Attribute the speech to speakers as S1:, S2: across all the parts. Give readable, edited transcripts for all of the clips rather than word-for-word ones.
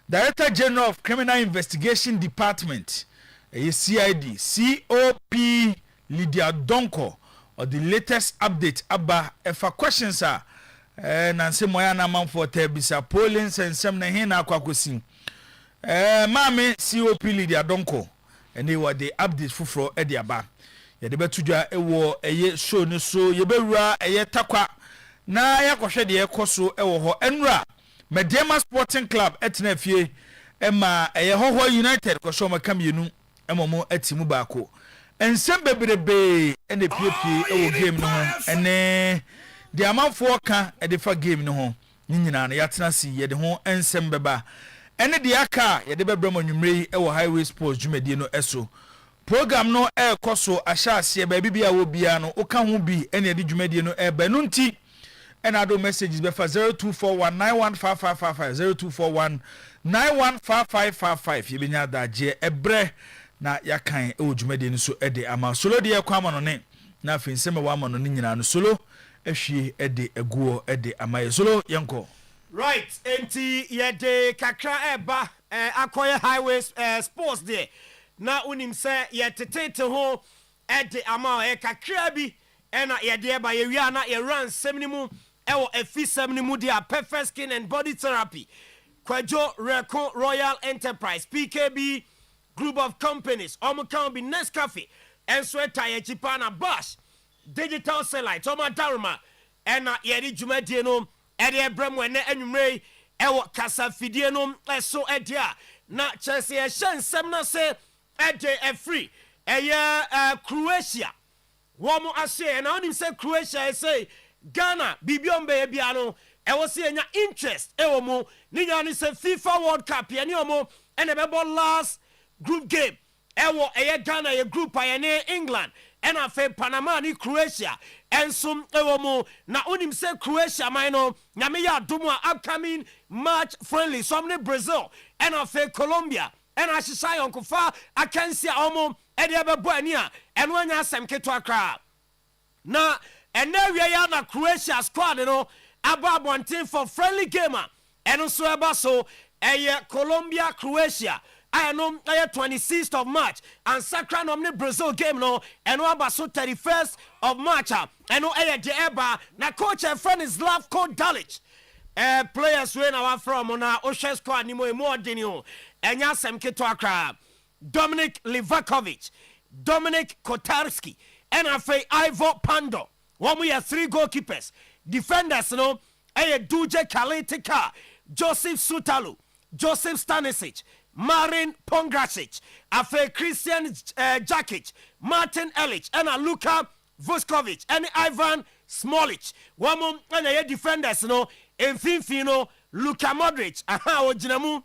S1: Director General of Criminal Investigation Department, CID, COP Lydia Donko, or the latest update about if a questions are Nancy Moyana man for Tebisa Polins and some Nahina Kwakusin. Mame COP Lydia Donko, and they were the update for Ediaba. Yadebatuja ewo eye show ni so yebewura eye takwa na yakohwe de ekoso ewo ho enra Medema Sporting Club etnafie ema eye hoho United koso makamienu emomo atimu baako ensem bebrebe ene piepie ewo game no ho ene de amanfo ka edefa game no ho nyina na yatena si yede ho ensem beba ene de aka yede bebramo nwumrei ewo Highway Sports dwumedie no eso program no koso ashase ba bibia wo bia no oka ho bi ene de dwumedie no ba no nti ena do messages be fa 0241915555 0241915555 yebenya daje ebre na yakan e dwumedie no so de ama solo de yakwa ama no ne na afinsema wa ama no ne nyina no solo ehwie de eguo de ama solo yenko
S2: right enti yede kakra eba akoye Highway Sports there na unim se yetetete ho de ama kakra bi ena yede eba ye wi ana ye run semnimu ewo efisemnimu dia perfect skin and body therapy Kwajo Reko Royal Enterprise PKB group of companies omo be Nescafe and Sweater ye chipana Bosch digital satellite omo daruma ena yede dwumadie no ede ebrem ene anwumrei ewo kasa fidie no eso edia na Chelsea ensem na se ede free Croatia womo ase na onim se Croatia say Ghana bibiombe bia no ewo se enya interest ewo mo ni nya se FIFA World Cup ye ni omo ene bebo last group game ewo Ghana ye group ne England and afe Panama ni Croatia ensum ewo mo na onim se Croatia man no nyame ya domo upcoming match friendly some ne Brazil and afe Colombia and ashisai onkofa akansi omo e de bebo ani a eno anya asem keto akra na enawia ya na Croatia squad no ababontin for friendly gamer eno so eba so Colombia Croatia I know 26th of March and Sacra nomne Brazil game no and aba so 31st of March and no de eba na coach and friend is Slavko Dalic players we na wa from na Oshe squad ni mo deni o enya sem keto akra Dominic Livakovic Dominic Kotarski and afa Ivo Pando one we have 3 goalkeepers defenders no Duje Kalitika Joseph Sutalu Joseph Stanisic Marin Pongrasic, Afe Christian Jakic, Martin Elich, and Luka Vuskovic, and Ivan Smolic. One more and defenders, no, Enfimfino, Luka Modric, Ojinamu,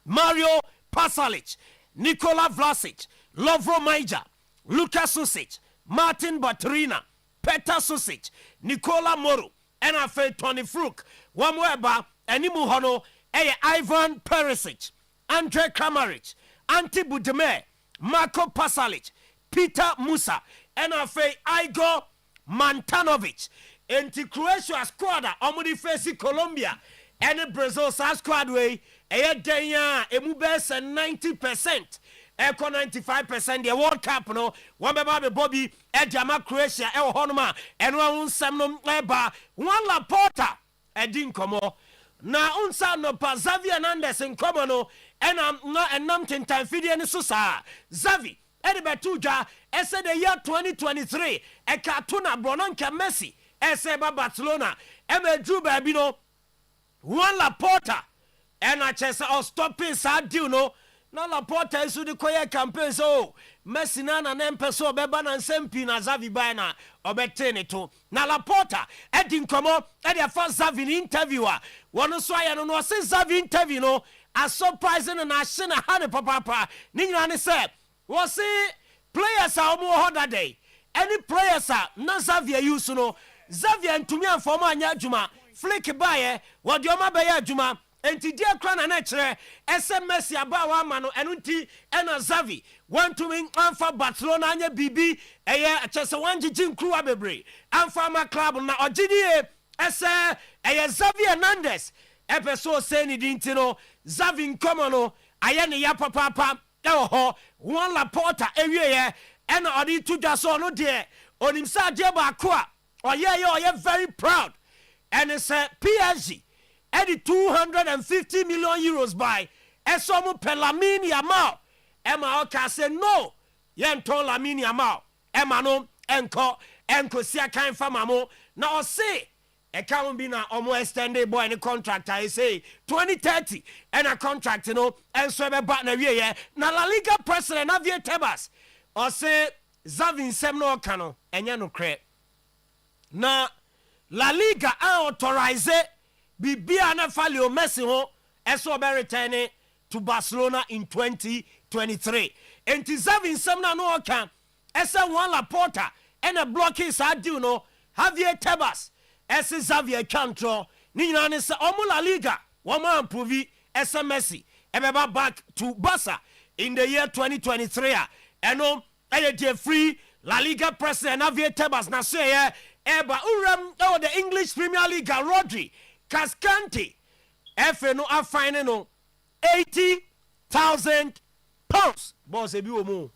S2: Mario Pasalic, Nikola Vlasic, Lovro Maija, Luka Susic, Martin Batrina, Petar Susic, Nikola Moro, and Afe Tony Fruk. One more eba, and Nimuhono, Ivan Perisic. Andre Kramaric, Ante Budeme, Marko Pasalic, Peter Musa, and Afe Igor Mantanovic. Enti Croatia squad, omudi face Colombia, and Brazil squad way, denya emubes 90%. Eko 95% the World Cup no one beba Bobby Edjama Croatia honoma and one semnum eba one Laporta edin komo na unsa no pa Xavi Hernandez in komono enam tintan fidie ni so sa Xavi ede betuja ese the year 2023 e katuna Bronanka Messi ese ba Barcelona e medru ba bi no one Laporta and I chese o stopping sa deal no na Laporta isu di koye campaign so Messi na nempeso beba na nsempi na Xavi ba na obetene to na Laporta edi nkomo edi afa Xavi ni interviewer wono so aya no se Xavi interview no a surprising na shina hane papa ni nyina ne se wo se players a omo ho that day any players a na Xavi use no Xavi antumi anfom anya adwuma flick bae wo de oma be ya adwuma enti dia kra na kire SMS aba wa ma no eno nti ena Xavi want to win anfa Barcelona anya bibi chese wanjiji nkruwa bebre anfa ma club na ogidie ese Xavi Hernandez episode say ni dinti no Zavin komo no aye ne ya papa ho one Laporta ewie and odi to just no de onim sa de ba ko a oye very proud and it's a PSG at the 250 million euros by esomo Lamine Yamal Emma Oka say no yen ton Lamine Yamal Emma no enko sia kan fama mo na o say e can be na omo extended boy any contract I say 2030 and a contract no and so be back na wie na La Liga president Javier Tebas o say Zavin sem no kano enya no kre na La Liga authorize bibia na Leo Messi ho eso be returning to Barcelona in 2023 enti Zavin sem na no kan esa one Laporta and a blocking side do no Javier Tebas ese Xavier Cantro ni nyina ne se omo La Liga woman improve ese Messi ebeba back to Barca in the year 2023 eno eye free La Liga president Javier Tebas na say eba uram the English Premier League Rodri Cascante efe no afine no 80,000 pounds boss ebi wo mu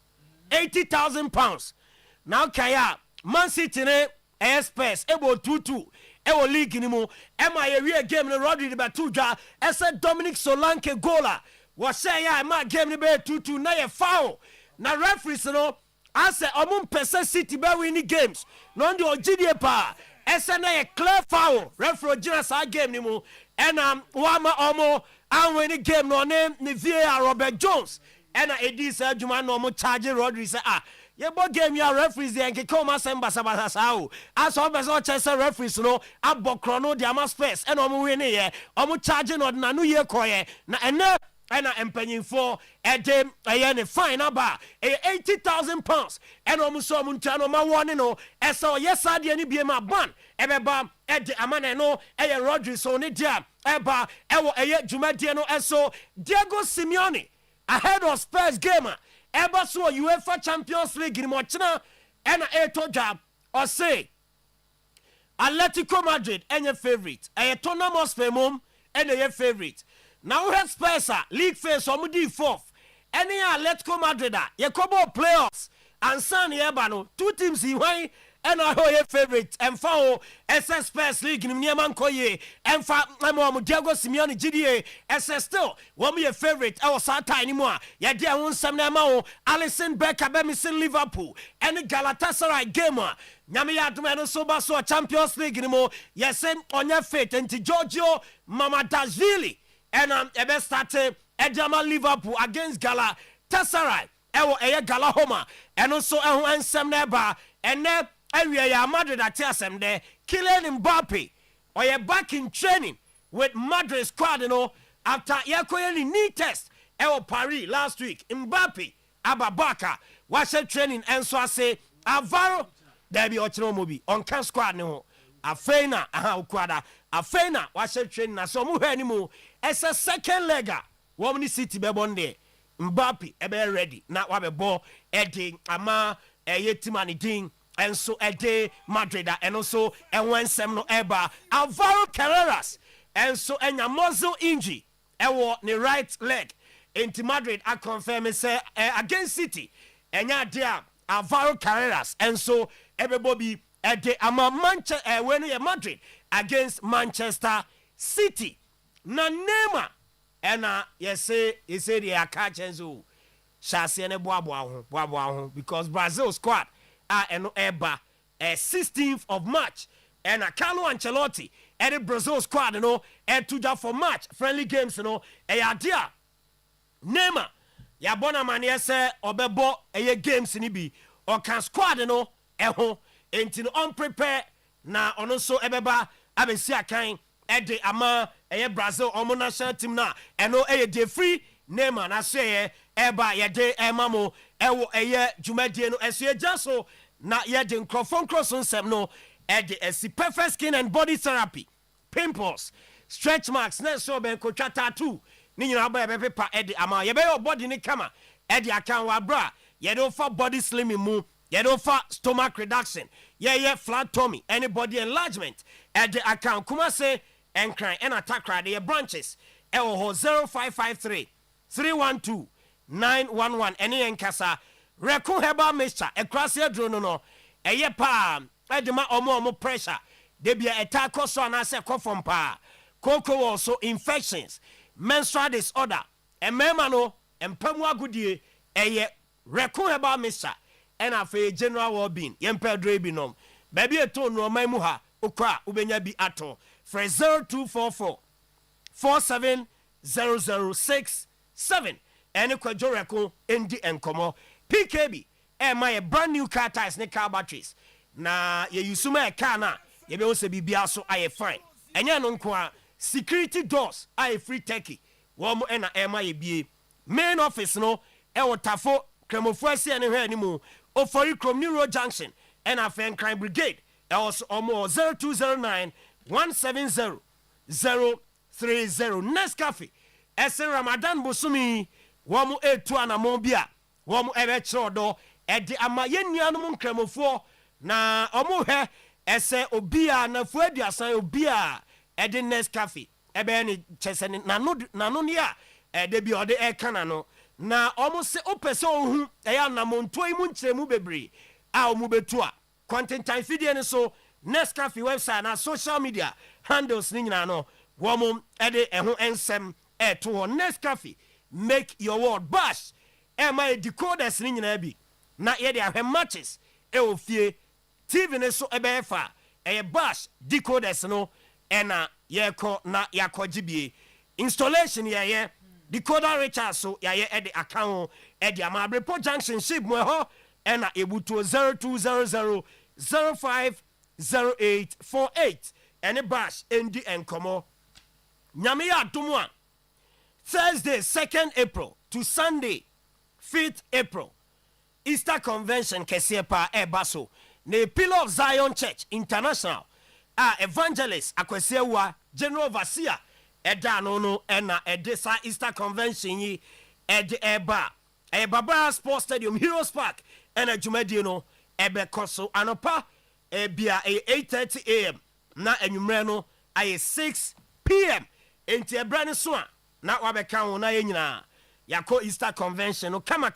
S2: 80,000 pounds now kaya Man City ne Spurs ebo 2-2 ewo league ni mu ema ye wie game no Rodri de batudwa ese Dominic Solanke goaler was say ya ma game ni be 2-2 na ye foul na referees no ase omum pese City be win games no ndi ogidie pa ese na ye clear foul referee gina sa game ni mu ena wama omo an win game no name ni VAR Robert Jones ena edi sa adwuma no mo charge Rodri say ye bo game ya referees dey nke come assemble sabasa as of as Chelsea referees no abokro no the ama space and omo win ye omo charge no na no ye koye na ene empanyin for edem aye ne fine aba 80,000 pounds and omo so omo ntia no ma won no esa yes ade ni bie ma ban ebeba ede amane no eye Rodri so ne dia eba ewo eye dwumadie no eso Diego Simeone ahead of Spurs game eba so UEFA Champions League ni mo chena ena eto job or say Atletico Madrid enye favorite tournament spemom enye favorite now we Spurs league phase omudi fourth any Atletico Madrid ye kobo playoffs and san eba no two teams he wan and I your favorite and for SS Spurs League in Niaman Koye and for Diego Simeone GDA SS still won't be a favorite our Sata anymore. Ya dear one some Namao, Alisson Becker, Bemison Liverpool, and the Galatasaray gamer. Nyamiya Dumeno Soba so Champions League anymore. Yes, on your fate and to Giorgio Mamadashvili and ebe started Edama Liverpool against Galatasaray. Ewo Gala Homa and also and some neba and area ya Madrid at TSM there, Kylian Mbappe, or you're back in training with Madrid squad, you know, after Yakoyani knee test, Paris last week, Mbappe, Ababaka, was training, and so I say, Alvaro, there be Ochino Mobi, on can squad, no, Afena, Ukwada, Afena, was training, so move anymore, as a second legger, Woman City Bebonde, Mbappe, ebe ready, not what a ball, Edding, Ama, Yetimani Ding. And so a day Madrid and also and when some no eba Alvaro Carreras and so and a muscle injury the right leg into Madrid I confirm say against City and ya dear Alvaro Carreras and so everybody a day ama Manchester when you Madrid against Manchester City na Neymar and yes say he said they are catching so shall see any boa because Brazil squad and eba 16th of March and Carlo Ancelotti and the Brazil squad and to for March friendly games idea Neymar ya bona man say obebo games ni bi or can squad enti unprepared na ono so ebeba abesi akan de ama Brazil omo national team na eno de free Neymar na say eba ye de emamo ewo dwumadie no eso so na ye de nkrofon cross nsem no de esi perfect skin and body therapy pimples stretch marks na so ben ko tattoo ni nyina ba be pepa de ama ye be your body ni kama de akan wa bra ye do for body slimming mu ye do for stomach reduction ye flat tummy any body enlargement de akan kuma say enkran ena takra de branches ewo ho 0553 312 911 ene enkasa Reku Herbal Mixture ekrase aduro no eye pa edema omo pressure debia etako so anase kofom pa koko also infections menstrual disorder emema no empamu agudie eye Reku Herbal Mixture ena fe general well-being yempa dre bi nom baby eto no man mu ha okra ubenya bi ato for 0244 470067 ene kwajo Reku endi enkomo PKB my brand new car tires ne car batteries na ye yusuma e car na ye be wose bibia so aye fine enye no nko a security doors aye free turkey wo mo na e ma ye bie main office no e wotafo kremofo asie ne hwe animu ofori krom new road junction and afen crime brigade e also omo 0209 170 030 Nescafe ese Ramadan bosumi wo mo etu anamon bia wo mo ebe chodo edi ama yenuanum nkramofo na omo he ese obia na fu aduasan obia edi Nescafe ebe ni chese nano ne a de bi ode e kana no na omo se opese ohun eya namonto imu nkyeremu bebre a omo betu a content time video ne so Nescafe website na social media handles ni nyina no wo mo ede eho ensem to Nescafe make your world bash my decoders ni nyina bi na ye de ahwe matches ofie TV ne so ebe fa bash decoders no na ye ko na yakogibie installation ye decoder recharge so ye de account de amabreport junction ship mo ho na ebuto 0200 050848 ene bash endi enkomo nyame ya adomo a Thursday 2nd April to Sunday 5th April Easter Convention kese pa baso ne Pillar of Zion Church International evangelist akwesiwa general overseer eda no na edesa Easter Convention yi eba baba sports stadium Heroes Park ena jumadi no ebe koso anopa bia 8:30 am na enwumre no aye 6 p.m. enti ebrane so a na wabeka ho na yenyina yako Easter Convention no kama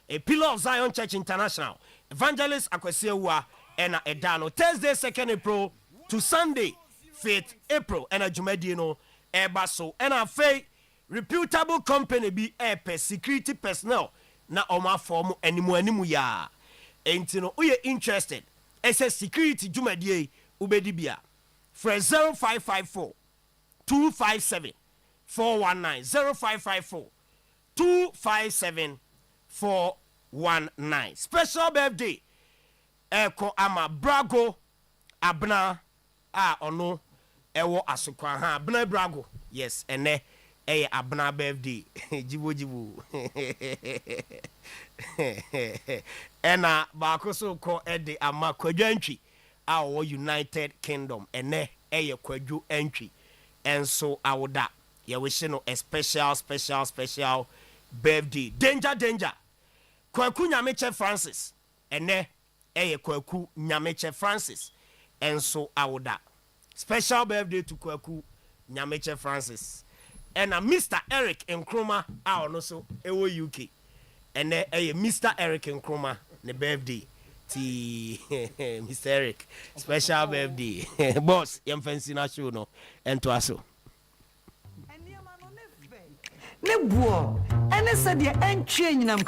S2: a Pillar of Zion Church International evangelist akwesiwa ena edano Thursday 2nd April to Sunday 5th April ena jumadi no eba so ena fe reputable company bi security personnel na oma form animu ya enti no uye interested ese security jumadi ubedi bia for 0554 257 419 0554 257 419 special birthday eko ama brago abna ono ewo asokwa ha abna brago yes ene abna birthday jibo ena ba so ko ede ama kwadwantwi wo United Kingdom ene kwadwo antwi enso awoda ye wish no a special birthday danger kwaku nyameche Francis ene kwaku nyameche Francis enso awoda special birthday to kwaku nyameche Francis and Mr. Eric Nkrumah ono so ewo UK ene Mr. Eric Nkrumah ne birthday ti Mr. Eric special birthday boss yem fancy na show no ento aso
S3: ne buo ene se de entwe nyinam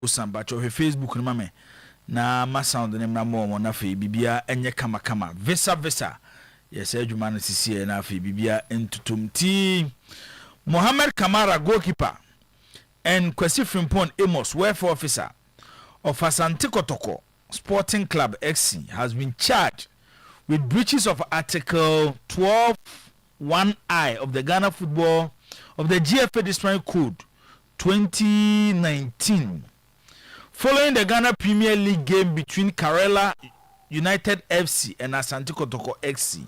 S1: Usamba cho Facebook ni mame na ma sound ne mna mo na fe bibia enye kama visa yes adwuma no sisi na fe bibia entutumti. Mohammed Kamara, goalkeeper, and Kwesi Frimpong Amos, welfare officer of Asante Kotoko Sporting Club XC, has been charged with breaches of Article 12(1)(I) of the Ghana Football of the GFA Disciplinary Code 2019, following the Ghana Premier League game between Karela United FC and Asante Kotoko XC.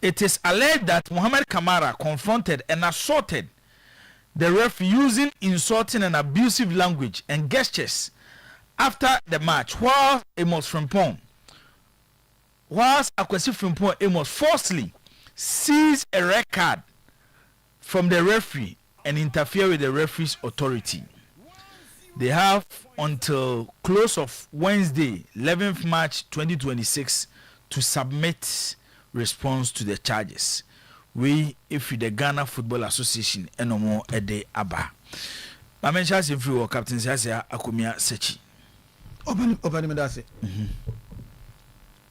S1: It is alleged that Mohammed Kamara confronted and assaulted the ref using insulting and abusive language and gestures after the match, whilst Akwesi Frimpong Amos forcefully seized a red card from the referee and interfere with the referee's authority. They have until close of Wednesday, 11th March 2026 to submit response to the charges. We, if the Ghana Football Association, no more a day aba. I mentioned if you were Captain Sasia Akumia Sechi.
S4: Open me.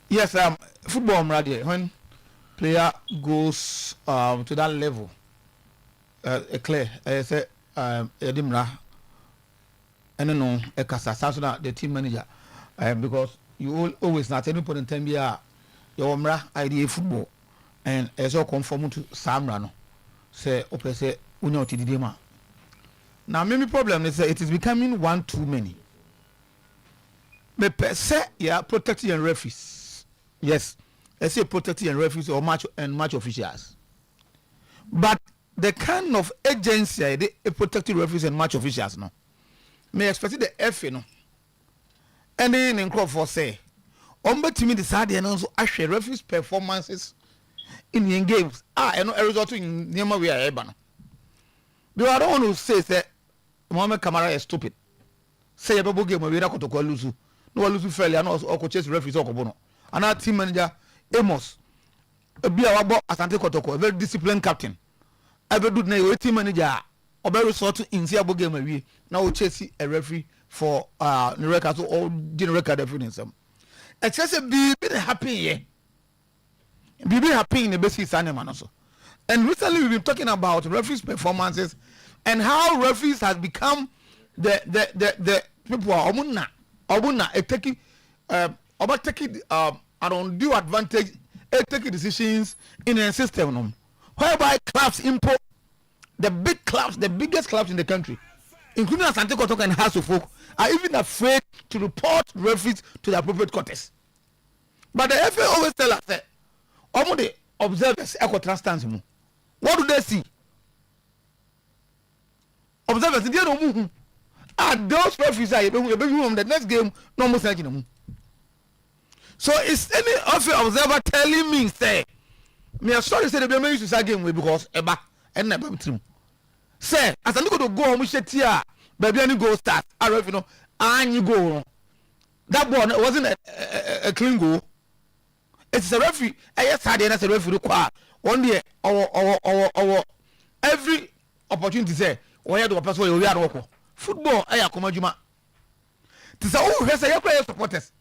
S4: Yes, football radio. When player goes to that level, clear. I say Edimra, and no, Ekasa, the team manager, because you always not any point in time here. Your mra idea football and as all conform to Samrano. Say open say unyo tidima. Now maybe problem is it is becoming one too many. Me per se yeah protecting and referees. Yes, I say protecting and referees or match officials. But the kind of agency they protecting referees and match officials no. Me expect the FA no. And then in for say to me decide and also actually referees performances in the games. I know a result in Nema we are able. Because I don't want to say that Mohamed Kamara is stupid. Say a bubble game we are going to call Lusu. No Lusu fairly and also coaches referees or Kobono. And our team manager Amos. A be our boss Asante Kotoko, a very disciplined captain. I will do the team manager or very sort of in the game we now chase a referee for the record or general record evidence. It's just a be happy here. Be happy in the basis animal also. And recently we've been talking about referees' performances and how referees has become the people are taking undue advantage, taking decisions in a system whereby clubs import the big clubs, the biggest clubs in the country, including Asante Kotoko and House of Folk, are even afraid to report referees to the appropriate courts. But the FA always tell us that all the observers echo transstance. What do they see? Observers, they don't move. Those referees are the next game, no more saying. So is any of the observer telling me, say, me a sorry say the used to say game because Eba and never team. Say, as I look to go home, we said, yeah, baby, any go start. I don't know, and you go. That ball wasn't a clean goal. It's a referee. Yes, I did. That's a referee. One day, our every opportunity say, "Oh, yeah, do a person we are working football." I come juma. This is all we say. You play supporters,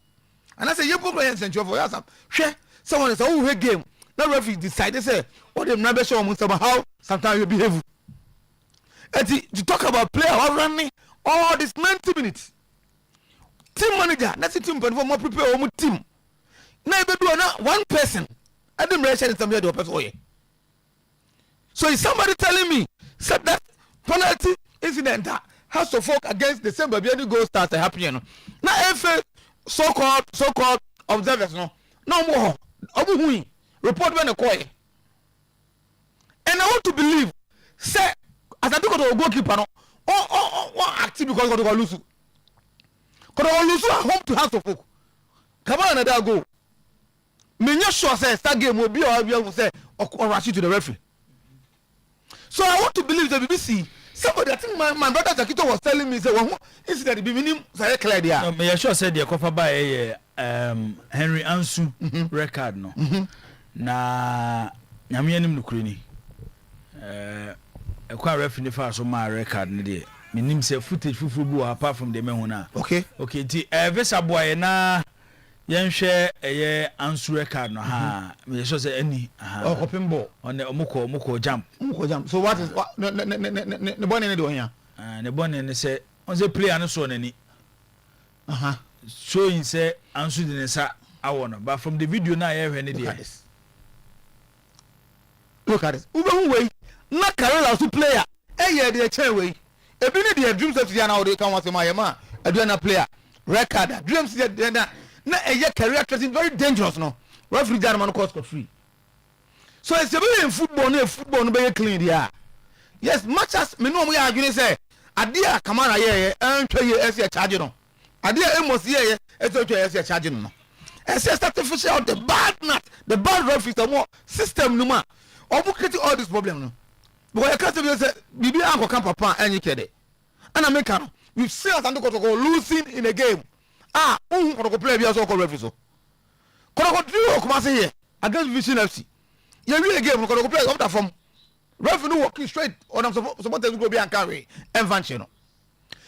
S4: and I say you play and send you for yourself. Share someone is all we game. Now referee decide. They say, "What them never show me how sometimes you behave." And to talk about player running all this 90 minutes. Team manager, that's a team for more prepare our team. Now you do one person. I didn't mention somebody to person. So is somebody telling me said that penalty incident has to folk against the same baby any goal starts happening. Now if so-called observers no more report when a coy. And I want to believe say as I go to a goalkeeper no active because I go to lose. Because I lose at home to House of Folk. Come on, another go. Me not sure say that game will be or say or rush to the referee. So I want to believe the BBC. Somebody, I think my brother Zakito was telling me say one incident be minimum say clear there.
S1: No, me sure say the cover by Henry Ansu record no. Na nyame anim nukuri ni. Ekwa referee fa so ma record ni de. minim say footage fufu apart from the mehuna.
S4: Okay.
S1: Okay, ti visa boy na yenhwe answer record no ha. Me so say any
S4: Oh, open ball.
S1: On the omoko jump.
S4: Omoko jump. So what is the boy ne do here?
S1: The boy ne say on say player no so nani. So in say answer the sa awono, but from the video na here when dey.
S4: Look at this. Ube way na Carol so player. Eh dey chain way. Ebi ne dey dreams of na dey kan wase my man. Aduana player. Record. Dreams dey na career threatening, very dangerous no. Referee jam man cost free. So it's a in football no be clean there. Yes, much as me no mo ya adwene say adia Kamara ye antwa ye ese charge no. Adia Amos ye ese twa ese charge no. Ese start to fish out the bad referee the more system no ma. Obu create all this problem no. Because you can't say bibi anko kan papa anyi kede. And America no. We've seen us and go losing in a game. Ko play bi so ko referee so. Ko drill ko ma say here against Vision FC. You win a game ko play up that form. Referee no walking straight on supporters go be and carry advantage no.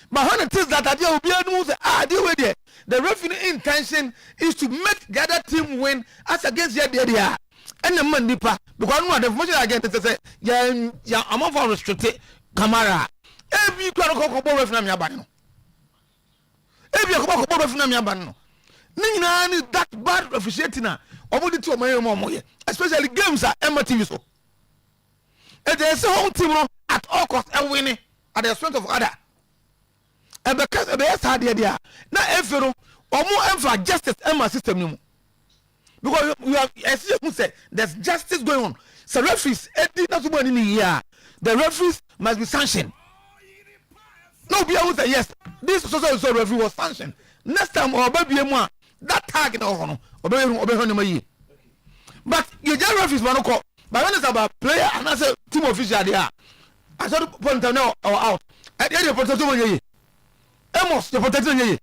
S4: But when it is that idea will be able to say deal with it. The referee intention is to make the other team win as against the and the man nipa because no the information again say ya amount for restricted Kamara. Every ko referee na me no. Ebi akoma ko referee na me no. Ni nyina ni that bad officiating na omodi ti omo ye especially games are TV so. And they say home team at all cost and winning at the expense of other. And because the best idea there, now if you more justice in my system no. Because we have, as you say, there's justice going on. So referees, the referees must be sanctioned. No, be able to say yes. This so referee was sanctioned. Next time, or baby more that target or but you just referees man call. But when it's about player and I say team official there, I saw the point now or out. At the end of the protection, Amos the protection.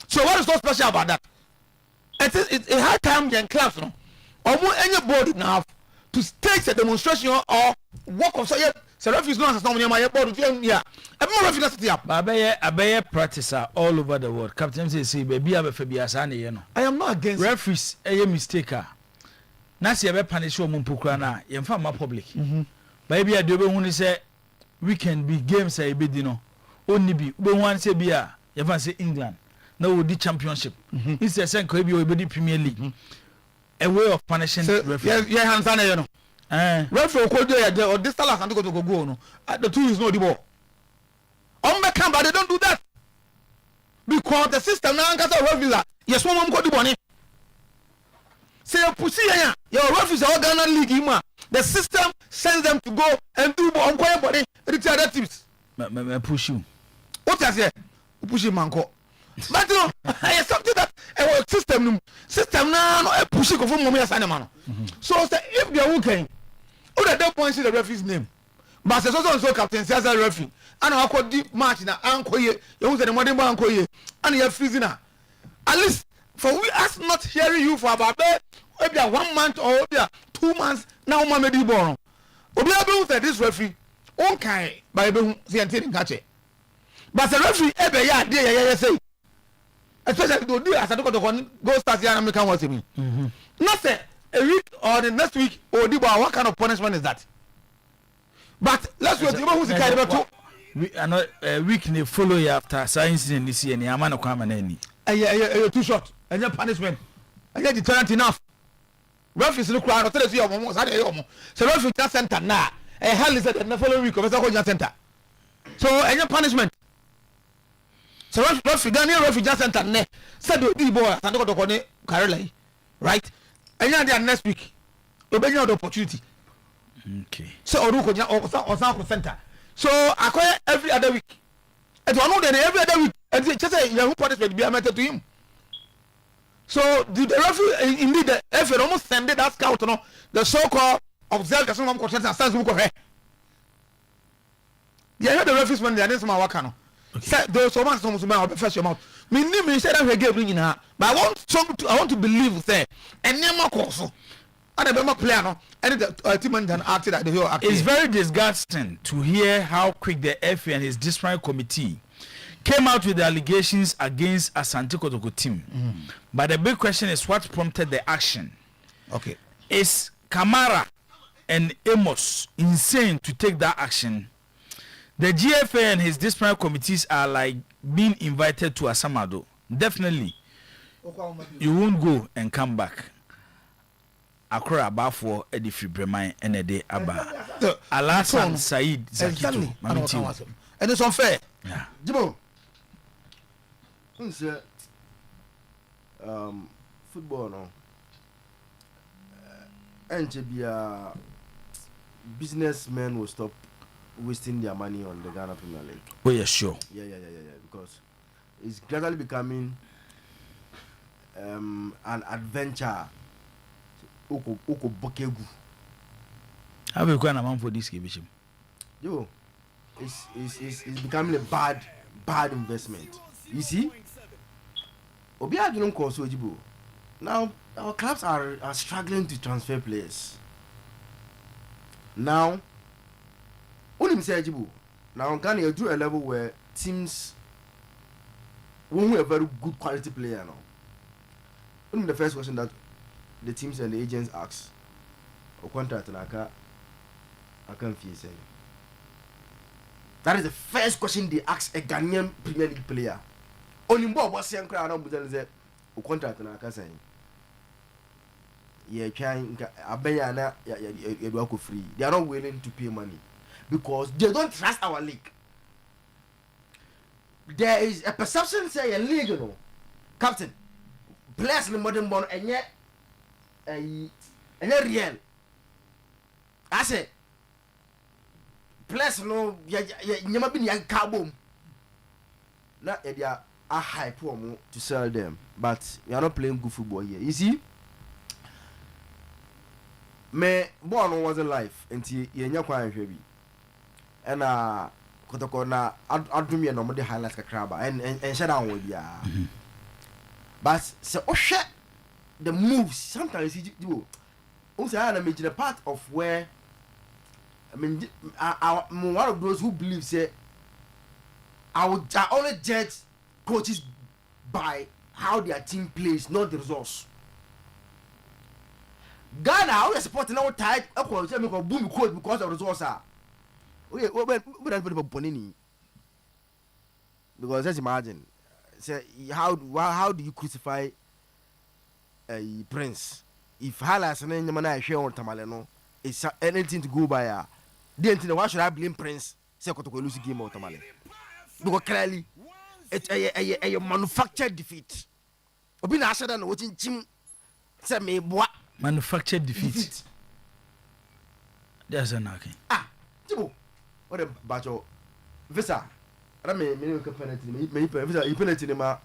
S4: So what is so special about that? It's a hard time in class, no. Almost anybody now to stage a demonstration or walk of say so referees not as normal my board yeah. I'm more referees sit up.
S1: Abaye practice all over the world. Captain say baby abefebia sa na ye no. I am not against referees a mistake. Na se be punish wo mpokura na ye mfa ma public. Baby a de be hu ni say weekend be games a be di no. Oni bi be hu an say bi a ye fa say England. Now we did championship. It's a second we will Premier League. A way of punishing referee.
S4: Yeah, hands on you know. Referee could do or this talent and go no. The two is not the ball. On the camp, but they don't do that. Because the system now got a referee. Yes, one got the money. Say a pussy here. Your referees are Ghana League. The system sends them to go and do on quiet body. Retire teams.
S1: Push you.
S4: What is it? Push him manko. But no, I something that a system now no push it from mommy as animal. So if they are working, who the point see the referee's name. But there's also captain says a referee. And I could deep match na uncle ye, you the modern uncle ye, and you are freezing now. At least for we us not hearing you for about maybe 1 month or maybe 2 months now mama be born. Obi able say this referee okay by be see and catch it. But the referee ebe ya dey say especially to do as I go start here and American was me. Not say a week or the next week or what kind of punishment is that? But let's wait. Who's the carry back?
S1: We are not a week they follow you after science in this year. Ni amano come and any.
S4: Too short. And your punishment. And your deterrent enough. Referees look around. Tell us your mom. So referee just center now. A hell is that the following week of the center. So and your punishment. So referee Ghanaian referee just center ne said the boy and go to Caroline, right? And then next week, you be the opportunity.
S1: Okay.
S4: So Oruko or center. So I call every other week. And one day every other week, and just say you punishment be meted to him. So the referee indeed the FA almost send that scout, no, the so-called observe someone consent and stands book of her. Yeah, the referees when they are some work no. Say those so much some first your mouth. Me say that we give you now. But I want to believe say and never course. And the player no, and the team manager acted at the whole act.
S1: It's very disgusting to hear how quick the FA and his disciplinary committee came out with the allegations against Asante Kotoko team. But the big question is what prompted the action.
S4: Okay.
S1: Is Kamara and Amos insane to take that action? The GFA and his disciplinary committees are like being invited to Asamado. Definitely, you won't go and come back. Akora Abafo Eddie Fibremai and Ede Abba. Alasan Said Zakito.
S4: And it's unfair.
S1: Yeah.
S5: Jibo. Football no. And businessmen will stop wasting their money on the Ghana Premier League.
S1: Oh yeah, sure.
S5: Yeah. Because it's gradually becoming an adventure. Oko bokegu.
S1: How we going amount for this game?
S5: Yo, it's becoming a bad investment. You see? Obi Aginon Koso Jibo. Now our clubs are struggling to transfer players. Now, only say Jibo. Now Ghana you do a level where teams won't have a very good quality player now. Only the first question that the teams and the agents ask or contract and I can't feel saying. That is the first question they ask a Ghanaian Premier League player. Only Bob was saying crowd on the contract and I can't say. Yeah, trying Abayana Edwako free. They are not willing to pay money because they don't trust our league. There is a perception say a league, you know, captain, players in the modern born and yet real. I say players no never been young carbon. Not they are a high promo to sell them, but you are not playing good football here. You see, me born wasn't life until you know quite heavy. And kotoko na adumi no mo de highlights kakraba and shut down with ya. But so shit. The moves sometimes you do. Also, I imagine a part of where I mean, one of those who believe say I only judge coaches by how their team plays, not the results. Ghana always supporting our tight. Boom coach because the results are. We don't put up Bonini because let's imagine. Say how do you crucify a prince? If highlights and any man share on Tamaleno, it's anything to go by. Then why should I blame Prince? Say to lose game on Tamale because clearly it's a manufactured defeat. Obi na asada na watching team say me boa
S1: manufactured defeat. That's an okay.
S5: Tibo, what a bacho visa. I mean, penalty ma.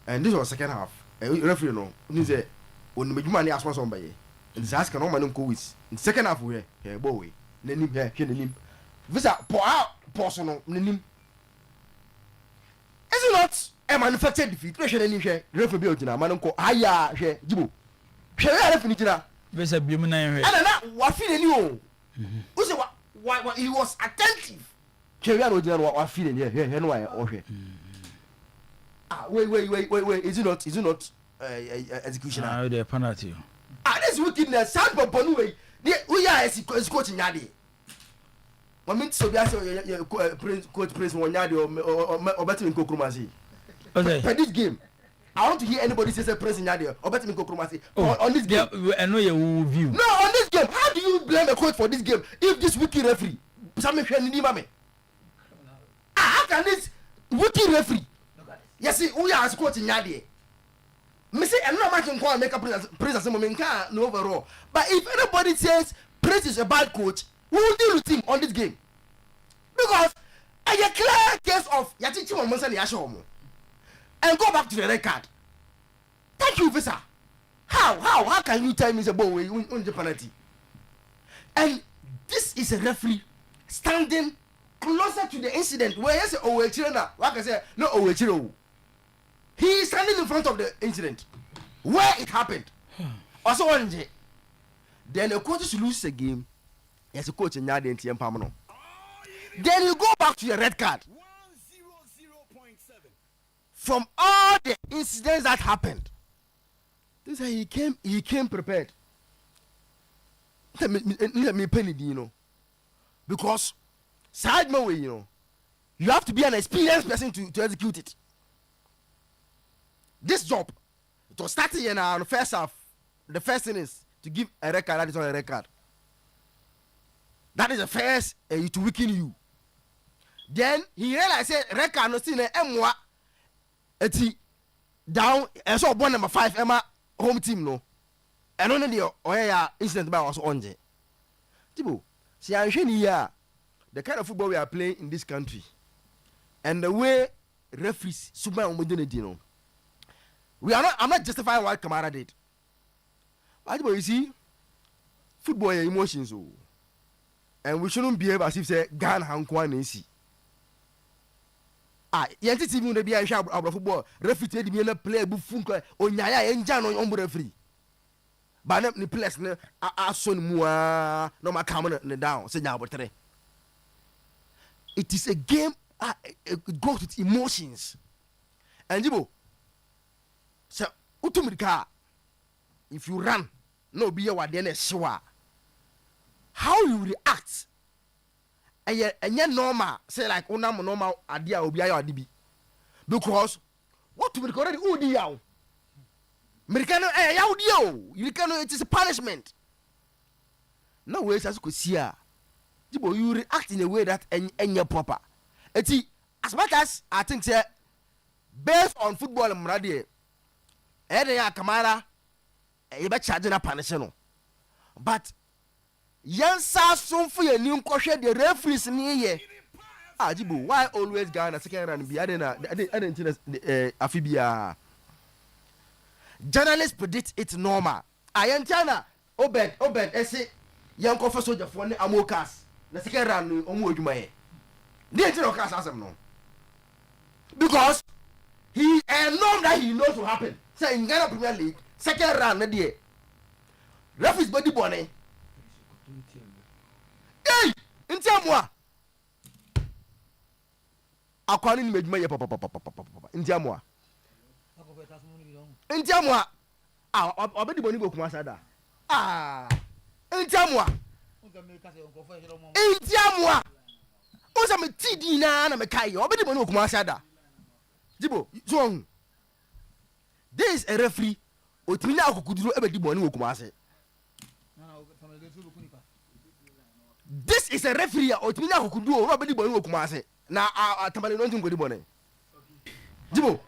S5: And this was second half. Referee no, he say when me money as one by. And this ask no man go with. In second half we here boy. Nenim here, nenim. Visa pour no nenim. Is it not a manufactured defeat? We should nenim here. Referee be otina man ko aya here jibo. Hwe referee jina.
S1: Visa bi mu na here.
S5: And na wa fi neni o. Who say why he was attentive. Hwe ya no jina wa fi neni here no why o hwe. Wait. Is it not execution?
S1: The penalty.
S5: This wickedness. Sound for Bonue. We are as coach in Yadi. One minute so that's coach Prince Wanyadi or better in Kokrumasi.
S1: Okay.
S5: For this game, I want to hear anybody say Prince Wanyadi or better in Kokrumasi on this game.
S1: I know your view.
S5: No, on this game. How do you blame a coach for this game if this wicked referee? How can this wicked referee? Yes, we are coach in Yadi. Me say I'm not making call make a Prince as a moment no overall. But if anybody says Prince is a bad coach, we will deal with him on this game. Because a clear case of Yatichi Monsa Yashomo. And go back to the red card. Thank you, Visa. How can you tell me the ball you win the penalty? And this is a referee standing closer to the incident where you say Oyerepa, like I said, no Oyerepa. He is standing in front of the incident where it happened. Also one day. Then the coach lose the game. Yes, a coach in Yard and Pamano. Then you go back to your red card. From all the incidents that happened, this is how he came prepared. Let me penny, you know. Because side my way, you know, you have to be an experienced person to execute it. This job, it was starting in the first half. The first thing is to give a record that is not a record. That is the first to weaken you. Then he realized record no still M1 eti down and so born number 5 Emma home team no. And only the Oya incident by was on. Tibo, see I'm showing here the kind of football we are playing in this country and the way referees super umudene no. I'm not justifying what Kamara did. But you see, football is emotions, and we shouldn't behave as if say Ghana Hankwan Nisi. Yanti TV no be a shop of football. Referee dey be play bufunko onyaya enja no ombo referee. Ba na ni players na ason mu no ma come na down say nya botere. It is a game it goes with emotions. And Jibo, so utumika if you run no be your then sure how you react and normal say like unam normal idea obi ayo adibi because what to be already udi yaw americano yaw dio you can it is a punishment no way as you see Jibo you react in a way that any proper eti as much as I think say based on football mrade ya Kamara you be charging a punishment but yansa somfo ya ni nkwohwe the referees ni ye Jibo why always Ghana second round be afibia journalists predict it normal ayantana obed ese yanko for soldier for amokas na second round omo adwuma ye dey tell okas asem no because he know that he knows what happen say in Ghana Premier League second round na dey referees body bonnet. Hey, intiamwa. Akwani ni meduma ye papa. Intiamwa. Intiamwa. Obedi boni boku asada. Intiamwa. Intiamwa. Oza me tidi na me kai. Obedi boni boku asada. Jibo, so this is a referee. Otimi na akukuduro ebedi boni boku ase. This is a referee otimi na kokudu o be di bonu okumase na atamale no ntin godi bone Jibo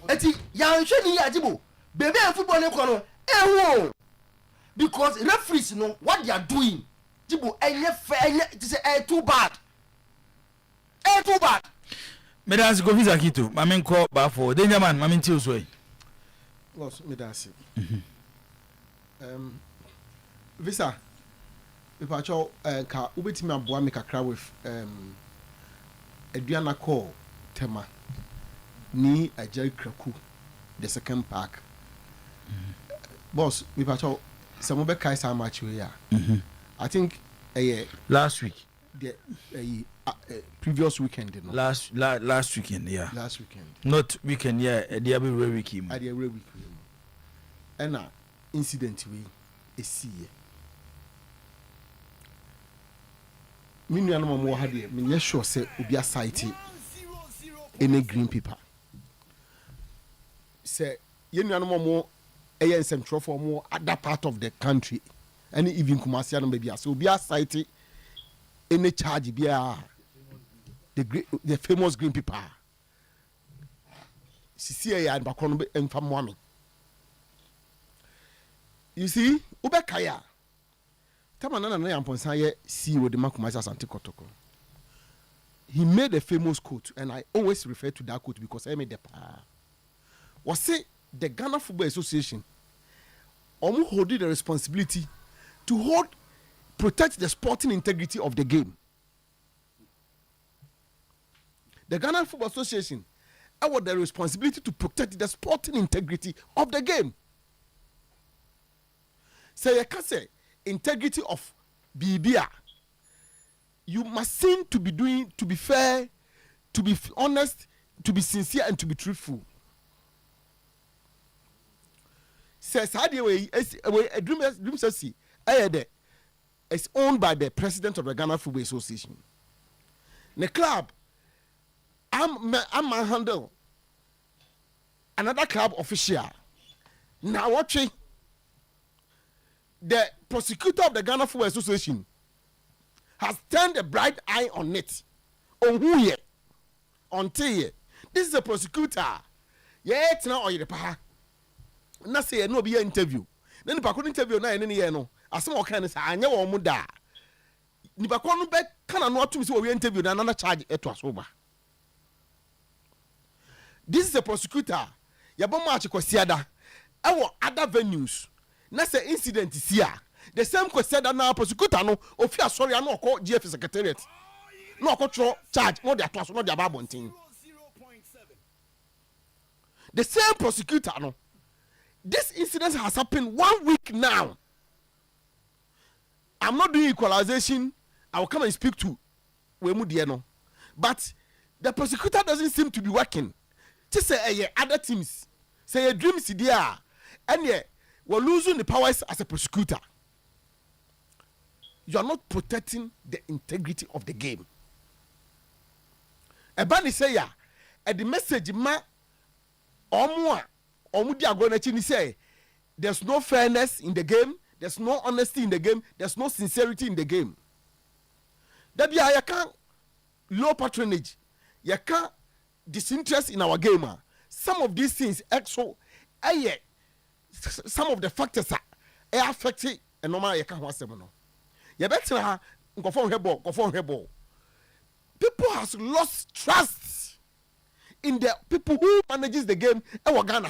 S5: eti ya nhwe ni ya Jibo bebe football ne ko no ewo because referees no what they are doing Jibo it is too bad
S1: Medas go visa kito mamen ko ba for danger man mamen ti oso e
S6: boss medas visa if I show ka ubetimi aboa me kakra with aduana call tema ni ajay kraku the second park boss if I show some be kai sa match we ya I think
S1: last week
S6: the previous weekend no
S1: last weekend yeah
S6: last weekend
S1: not weekend yeah the every week
S6: and incident we see minu anoma mo ha de me nye sure say obi asite any green paper say yenu anoma mo eyen central for mo other part of the country and even Kumasi anoma bia so obi asite any charge bia the famous green paper sisi ya bakono be emfa mo ami you see ubekaya Tamanana na yamponsa ye CEO de Makumasi Asante Kotoko. He made a famous quote, and I always refer to that quote because I made the power. Was say the Ghana Football Association holding the responsibility to protect the sporting integrity of the game. The Ghana Football Association had the responsibility to protect the sporting integrity of the game. say you can say integrity of BBA. You must seem to be doing, to be fair, to be honest, to be sincere, and to be truthful. Says how do you a dream says it's owned by the president of the Ghana Football Association. The club, I'm handle another club official. Now watching the prosecutor of the Ghana Football Association has turned a bright eye on it. On who ye? On te. This is a prosecutor. Yeah, it's now Oyerepa. Na say no be interview. Then the interview na any year no. Asem okan say anya wo mu da. Nipa ko no be kana no atum say we interview na na charge eto asoba. This is a prosecutor. Yabo match kwasiada. Ewo other venues. Na say incident is here. The same kwasiada na prosecutor no ofia sorry na okọ GF secretariat. No okọ charge no dey ato no dey ababontin. The same prosecutor no. This incident has happened 1 week now. I'm not doing equalization. I will come and speak to Wemu Dieno. But the prosecutor doesn't seem to be working. Just say other teams. Say a dream CDR. And yeah, we're losing the powers as a prosecutor. You are not protecting the integrity of the game. Ebani say ya, and the message ma omudi say there's no fairness in the game, there's no honesty in the game, there's no sincerity in the game. That be you can't low patronage, you can't disinterest in our game. Some of these things actually, some of the factors are affecting and normal you can't want them. You better go for hebo. People has lost trust in the people who manages the game. Ghana.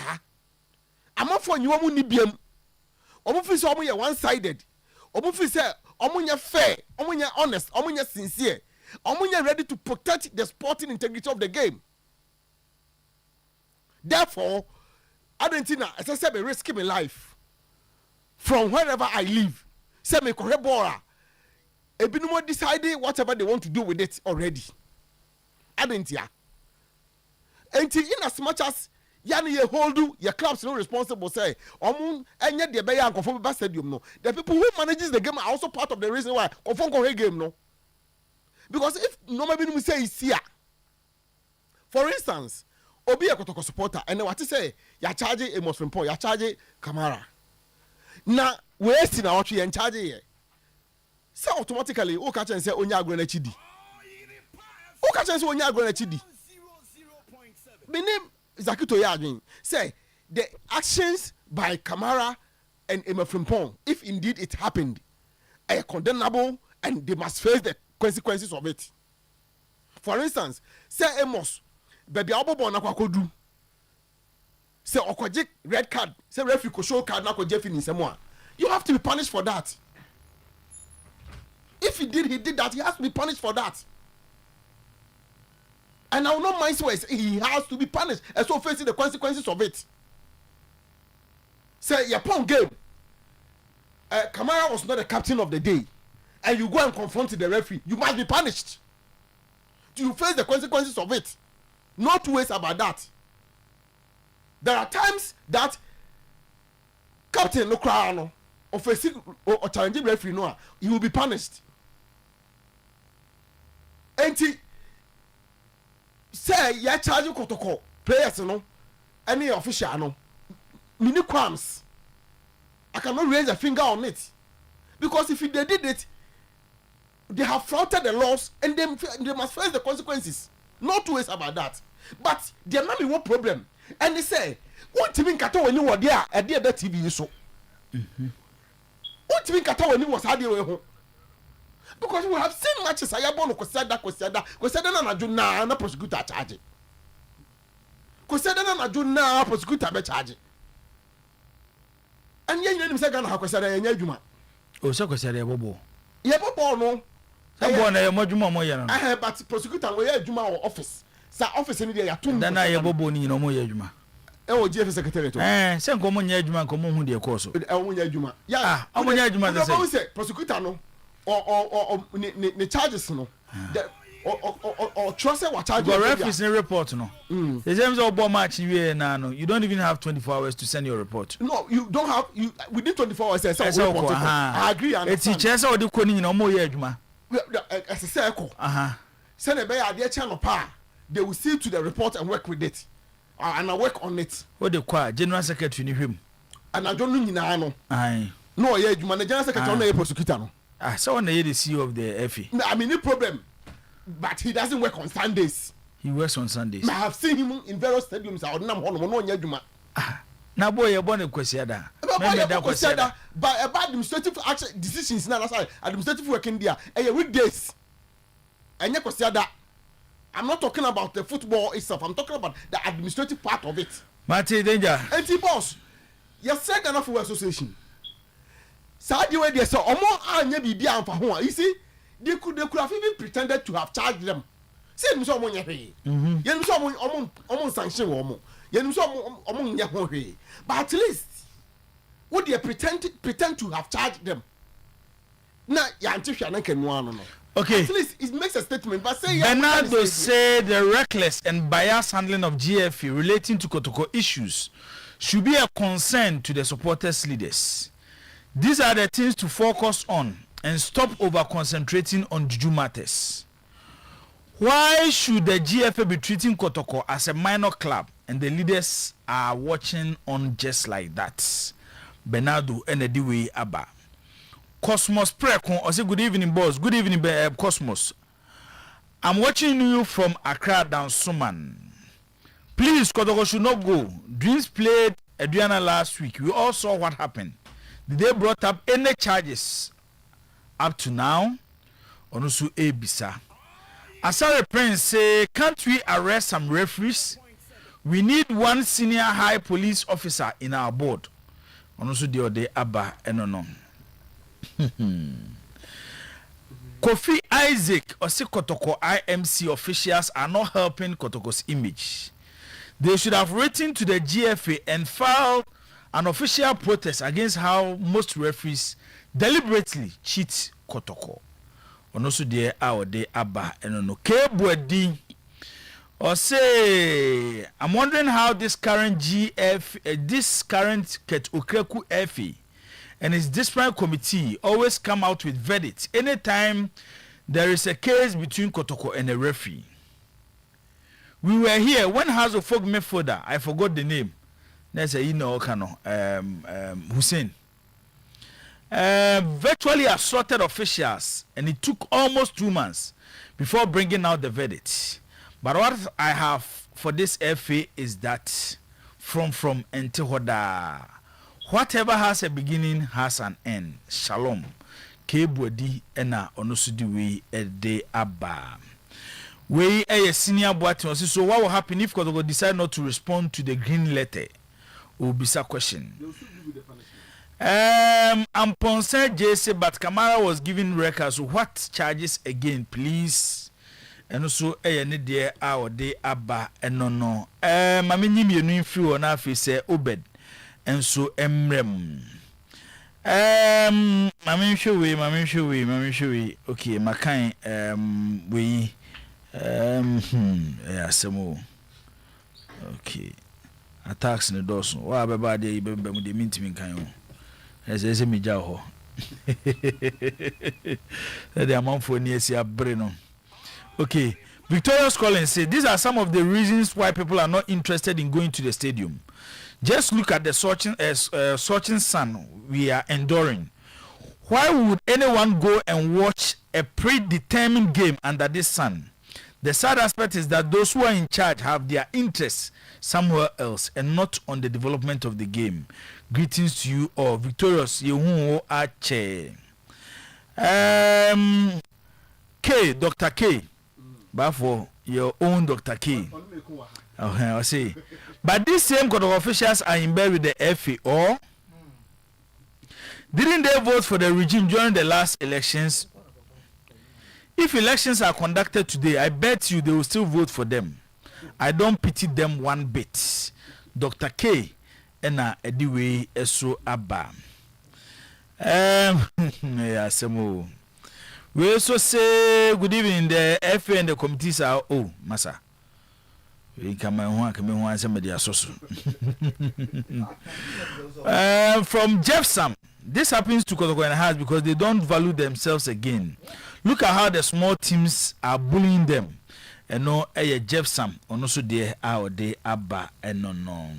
S6: I'm not for you. I'm say one-sided. I'm say fair. I'm honest. I'm sincere. I'm ready to protect the sporting integrity of the game. Therefore, I don't think as I said, I'm risking my life from wherever I live. Say me correbora. Ebinumo decided whatever they want to do with it already. I don't think. And in as much as yani ye hold your clubs no responsible say enye de be ya nkofo be stadium no, the people who manages the game are also part of the reason why nkofo go game no. Because if no maybe say is here, for instance, obi a Kotoko supporter and what say ya charge a Muslim point, ya charge Kamara. Na we see na what you charge here. So automatically o catch and say onya agro na chidi. O catch and say onya agro na chidi. Meaning Zakito Yadwin say the actions by Kamara and Frimpong, if indeed it happened, are condemnable and they must face the consequences of it. For instance, say Amos, baby Abobo na kwakodu. Say Okojik red card, say referee ko show card na ko Jeff in someone. You have to be punished for that. If he did that, he has to be punished for that. And I will not mind words. He has to be punished and so facing the consequences of it. Say your pawn game. Kamara was not the captain of the day, and you go and confront the referee. You must be punished. You face the consequences of it. No two ways about that. There are times that captain no crown or facing or challenging referee no, he will be punished. And say ya charge Kotoko players no any official no mini crimes. I cannot raise a finger on it because if they did it, they have flouted the laws and they must face the consequences. No two ways about that. But there may be one problem, and they say what TV kata when you were there at the other TV so. What TV kata when you was had you because we have seen matches. I have Kosada na juna na prosecutor charge. Kosada na juna prosecutor be charge. And yen yen say Ghana Kosada yen adwuma.
S1: O so Kosada ye bobo.
S6: Ye bobo no.
S1: Say bobo na ye madwuma mo ye no.
S6: But prosecutor we ye adwuma or office. Sa office ni dey ya tum.
S1: Na ye bobo ni no mo ye adwuma.
S6: ɛwɔ GF secretary to
S1: sɛ nkɔmɔ nyɛ adwuma nkɔmɔ hu deɛ kɔɔ so
S6: ɛwɔ nyɛ adwuma ya
S1: ɔmɔ nyɛ adwuma sɛ
S6: ɔmɔ sɛ prosecutor no ne charges no trust what charge
S1: your referees in report no the same as about match you now you don't even have 24 hours to send your report.
S6: No, you don't have you within 24 hours report. I agree and
S1: it's teachers or the coding no more adwuma
S6: as a circle send a bear the channel pa they will see to the report and work with it and I work on it.
S1: What the qua general secretary ni him
S6: and I don't know nyina no
S1: aye
S6: no yeah you manage general secretary no prosecutor no
S1: so on the CEO of the FA.
S6: I mean no problem, but he doesn't work on Sundays.
S1: He works on Sundays.
S6: I have seen him in various stadiums. I don't know no nya adwuma.
S1: Na boy you born kwesiada
S6: but about administrative action decisions na that's administrative working there weekdays enya kwesiada. I'm not talking about the football itself. I'm talking about the administrative part of it.
S1: Mate danger.
S6: And boss, you said enough for association. Saudi way they say omo anya bibia amfa ho. You see, they could have even pretended to have charged them. Say nso omo nya hwe. Ye nso omo sanction omo. Ye nso omo nya ho hwe. But at least would they pretend to have charged them? Na ya antihwa na kanu ano no.
S1: Okay.
S6: At least it makes a statement, but say
S1: Bernardo said the reckless and biased handling of GFA relating to Kotoko issues should be a concern to the supporters' leaders. These are the things to focus on and stop over-concentrating on juju matters. Why should the GFA be treating Kotoko as a minor club and the leaders are watching on just like that? Bernardo Enediwe Abba. Cosmos Prekon, I say good evening, boss. Good evening, Cosmos. I'm watching you from Accra down Suman. Please, Kotoko should not go. Dreams played Adriana last week. We all saw what happened. Did they brought up any charges up to now? Onusu Ebisa. Asare Prince say, can't we arrest some referees? We need one senior high police officer in our board. Onusu Diode Abba Enono. Kofi Isaac or Kotoko IMC officials are not helping Kotoko's image. They should have written to the GFA and filed an official protest against how most referees deliberately cheat Kotoko. Onosu de awode aba enono kebuadi or say I'm wondering how this current Ket Okreku FA and its disciplinary committee always come out with verdicts anytime there is a case between Kotoko and a referee. We were here when House of Folk Mefoda, I forgot the name. There's a Hussein. Virtually assaulted officials, and it took almost 2 months before bringing out the verdict. But what I have for this FA is that from Entihoda, whatever has a beginning has an end. Shalom. Kebwadi ena onosudiwe ede aba. We a senior boatin. So what will happen if Kotoko decide not to respond to the green letter? Ubisa question. I'm concerned JC, but Kamara was given records. What charges again, please? And also any day our day aba and no. Mami nyimi enu free on afi say Obed. And so emrem mami showi okay makan we yeah semo okay attacks in the doors wa beba dey beba mu dey mintimi kan ho ese mi ja ho the amount for near see abre no. Okay, Victoria's calling say these are some of the reasons why people are not interested in going to the stadium. Just look at the searching sun we are enduring. Why would anyone go and watch a predetermined game under this sun? The sad aspect is that those who are in charge have their interests somewhere else and not on the development of the game. Greetings to you all. Victorious Yehuo Ache. K, Dr. K. But for your own Dr. K. Okay, I see. But these same court of officials are in bed with the FA, or didn't they vote for the regime during the last elections? If elections are conducted today, I bet you they will still vote for them. I don't pity them one bit. Dr. K ena ediwe eso aba asemo we also say good evening the FA and the committees are masa we come ho asem dia soso from Jeff Sam. This happens to Kotoko and Hearts because they don't value themselves again. Look at how the small teams are bullying them. And no, Jeff Sam, and also they are they Abba and no.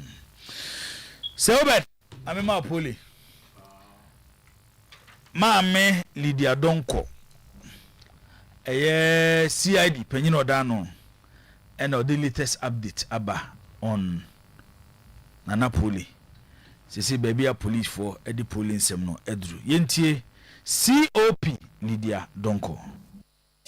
S1: So, but I'm in my poly. Mame Lydia Donko, a CID Penino Dano, and the latest update Abba on Nanapoli. See baby a police for Eddie Police Semno Edru. Yentie COP Lydia Donko.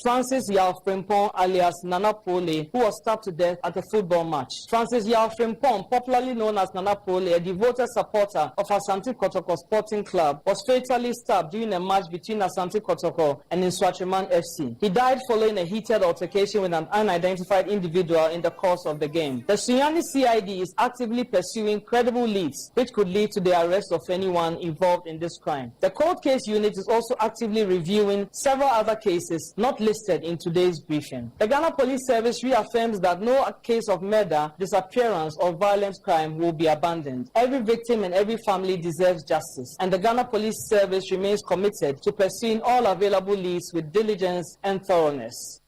S7: Francis Yao Frimpong alias Nana Pole, who was stabbed to death at a football match. Francis Yao Frimpong, popularly known as Nana Pole, a devoted supporter of Asante Kotoko Sporting Club, was fatally stabbed during a match between Asante Kotoko and Nswachiman FC. He died following a heated altercation with an unidentified individual in the course of the game. The Sunyani CID is actively pursuing credible leads which could lead to the arrest of anyone involved in this crime. The cold case unit is also actively reviewing several other cases not listed in today's briefing. The Ghana Police Service reaffirms that no case of murder, disappearance, or violent crime will be abandoned. Every victim and every family deserves justice, and the Ghana Police Service remains committed to pursuing all available leads with diligence and thoroughness.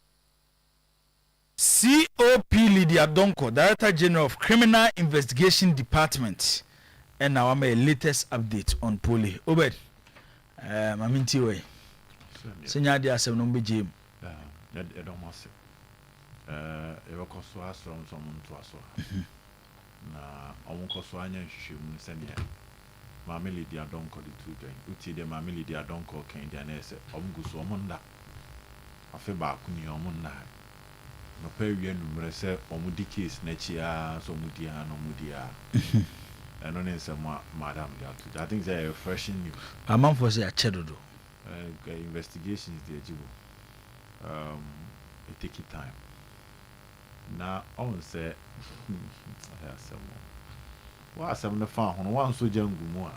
S1: COP Lydia Donko, Director General of Criminal Investigation Department, and now I'm a latest update on Poli. Obed, I'm in Tiway. Senior dear, some number Jim.
S8: I don't must from someone to us. Na onko so anya hwehwem senia Mama Lydia Donko the two join uti de Mama Lydia Donko kan dia na ese omgu so omonda afi ba ku ni omonna no pa wie numre se omudi case na chia so omudi a no mudia eno ne se madam dia to I think they are refreshing news
S1: amam for say a chedodo
S8: investigations the ajibo it take time na on say wa asem na fa hono wan so jangu mu a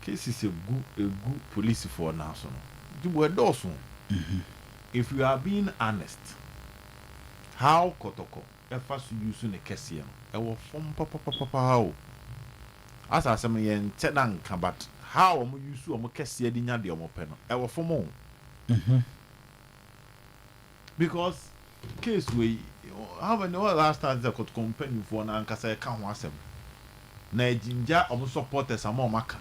S8: cases egu police for now so no jibo edoso if you are being honest how Kotoko efa so use ne kese no e wo fom papa how asa asem ye nte na nka but how omo use omo kese di nya de omo pe no e wo fom o because case we how many last time they could company for na nkasa ka ho asem na ejinja omo supporters ama omaka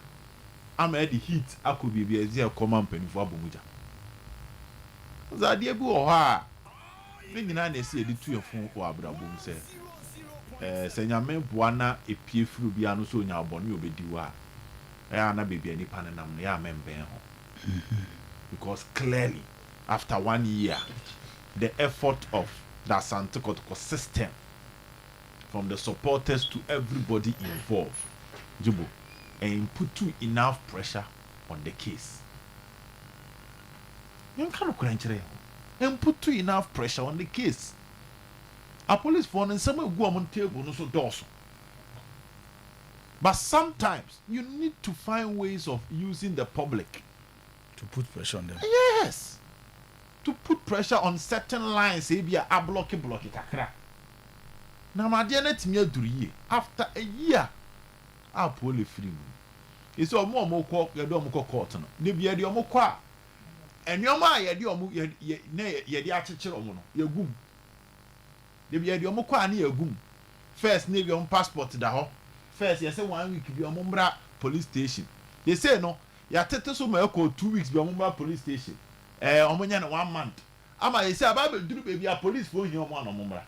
S8: ama the heat akobi bi ezi e command penifo abomuja za de bi wo ha me nyina na esi edi tu efun wo abrabom se senyame boa na epie furu bia no so nya abone obedi wa na bebi ani pa nam na ya memben ho because clearly after 1 year the effort of the Asante Kotoko system from the supporters to everybody involved Jubo and put too enough pressure on the case you can't and put too enough pressure on the case a police phone and some go on table no so doors but sometimes you need to find ways of using the public
S1: to put pressure on them.
S8: Yes, to put pressure on certain lines e bia a block kakra na ma de na timia duriye after a year a pole free is omo ko ye do omo court no ne bia de omo ko a enioma a ye de omo ye de akekere omo no ye gum ne bia de omo ko a na ye gum first ne bia omo passport da ho first ye say 1 week bia omo mbra police station they say no ya tete so ma ko 2 weeks bia omo mbra police station omonya na 1 month ama yesi ababe duru baby a police for him omo na omo mra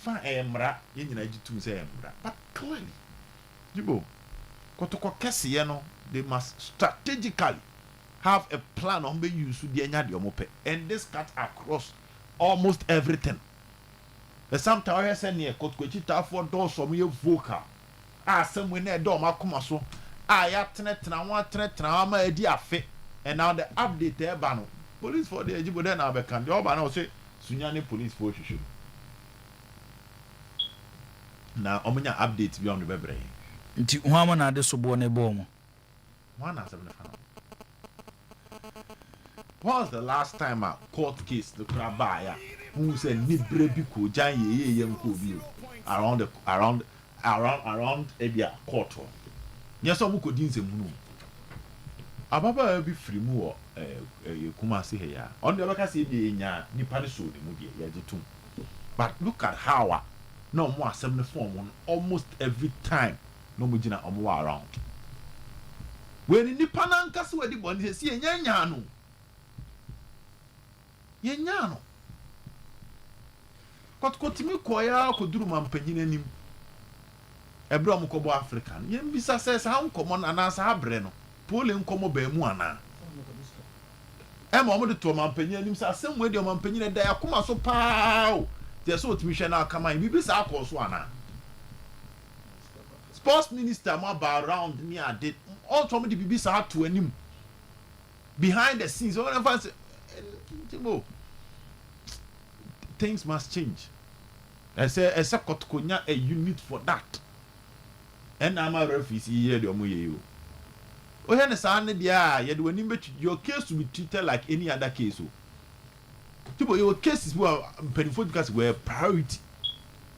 S8: fa emra ye nyina gitum say emra but clearly Jibo Kotoko kese ye no they must strategically have a plan on be use the anya de omo pe and this cut across almost everything the sometimes I say near Kotoko chita for door so me vocal somewhere near door makoma so ya tenetena wa tenetena ma edi afe. And now the update there, Bano. Police for the Ejibo then I can the Obano say Sunyani police for you. na omunya update bi on the bebre
S1: nti ho ama na de so bo ne bo mo
S8: one as what was the last time a court case the craba ya who said nibre bi ko jan ye nko bi around ebia court yes so mu ko din nsemu no ababa bi free mu wo kuma se he ya on the baka se bi nya nipa de so de mu de ya jitum but look at how no more 74 almost every time no mu gina omo around when nipa na nkase wadi boni se nya no yenya no kotimi koya koduru mampanyina nim ebra mu kobo Africa yem bisa se sa nkomo na sa abre no pole nkomo ba mu ana mo de to mampanyina nim sa asem we de mampanyina da yakoma so paa de so otimi hwe na akama bi bisa akoso ana sports minister ma ba around me ade all to me de bisa ato anim behind the scenes whatever say things must change. I say kotokonya a unit for that. And I'm a refugee here the omuye. O he ne sa ne dia ye de wani betu your case will be treated like any other case. People your cases were penifo because were priority.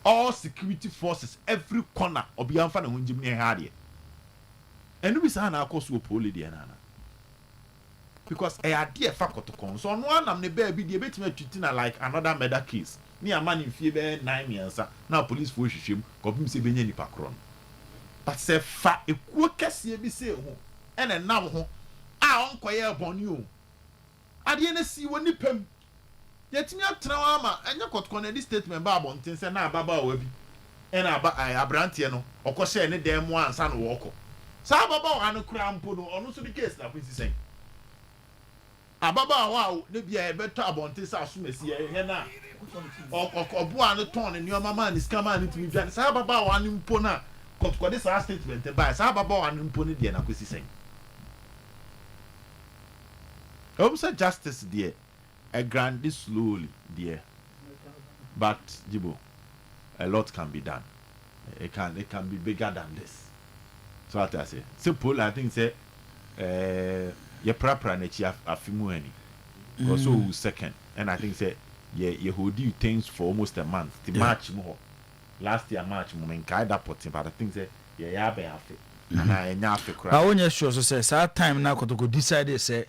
S8: All security forces every corner obi amfa na honjim ne ha de. Enu bi sa na akoso poli de na. Because I dear fakotokon so no anam ne baby de betima twitina like another murder case ni a man in fie be 9 years na police for hwehwem kopim se benya nipa kron but se fa ekuo kese bi se ho ene nam ho a onkoye boni o ade na si woni pam yetimi atra wa ama enya kotokon na di statement ba abonten se na ababa wa bi ena aba abrante no okose ne dem mo ansa no woko sa ababa wa no kura mpo no ono so di case na pisi sen ababa wa ne bia e beto abonte sa asumesi he na obo an ton ne nyoma man ni scam an timi dwan sa ababa wa ne mpo na kotko de sa statement by sa ababa wa ne mpo ne de na kwesi sen say justice there a grande slowly there but Jibo a lot can be done it can be bigger than this so what I say simple I think say ye prapra na chi afimu ani because so second and I think say ye hold you things for almost a month the March mo last year March mo men kai that pot but I think say ye ya be afi na enya afi kra
S1: ba wonya sure so say that time na kotoko decide say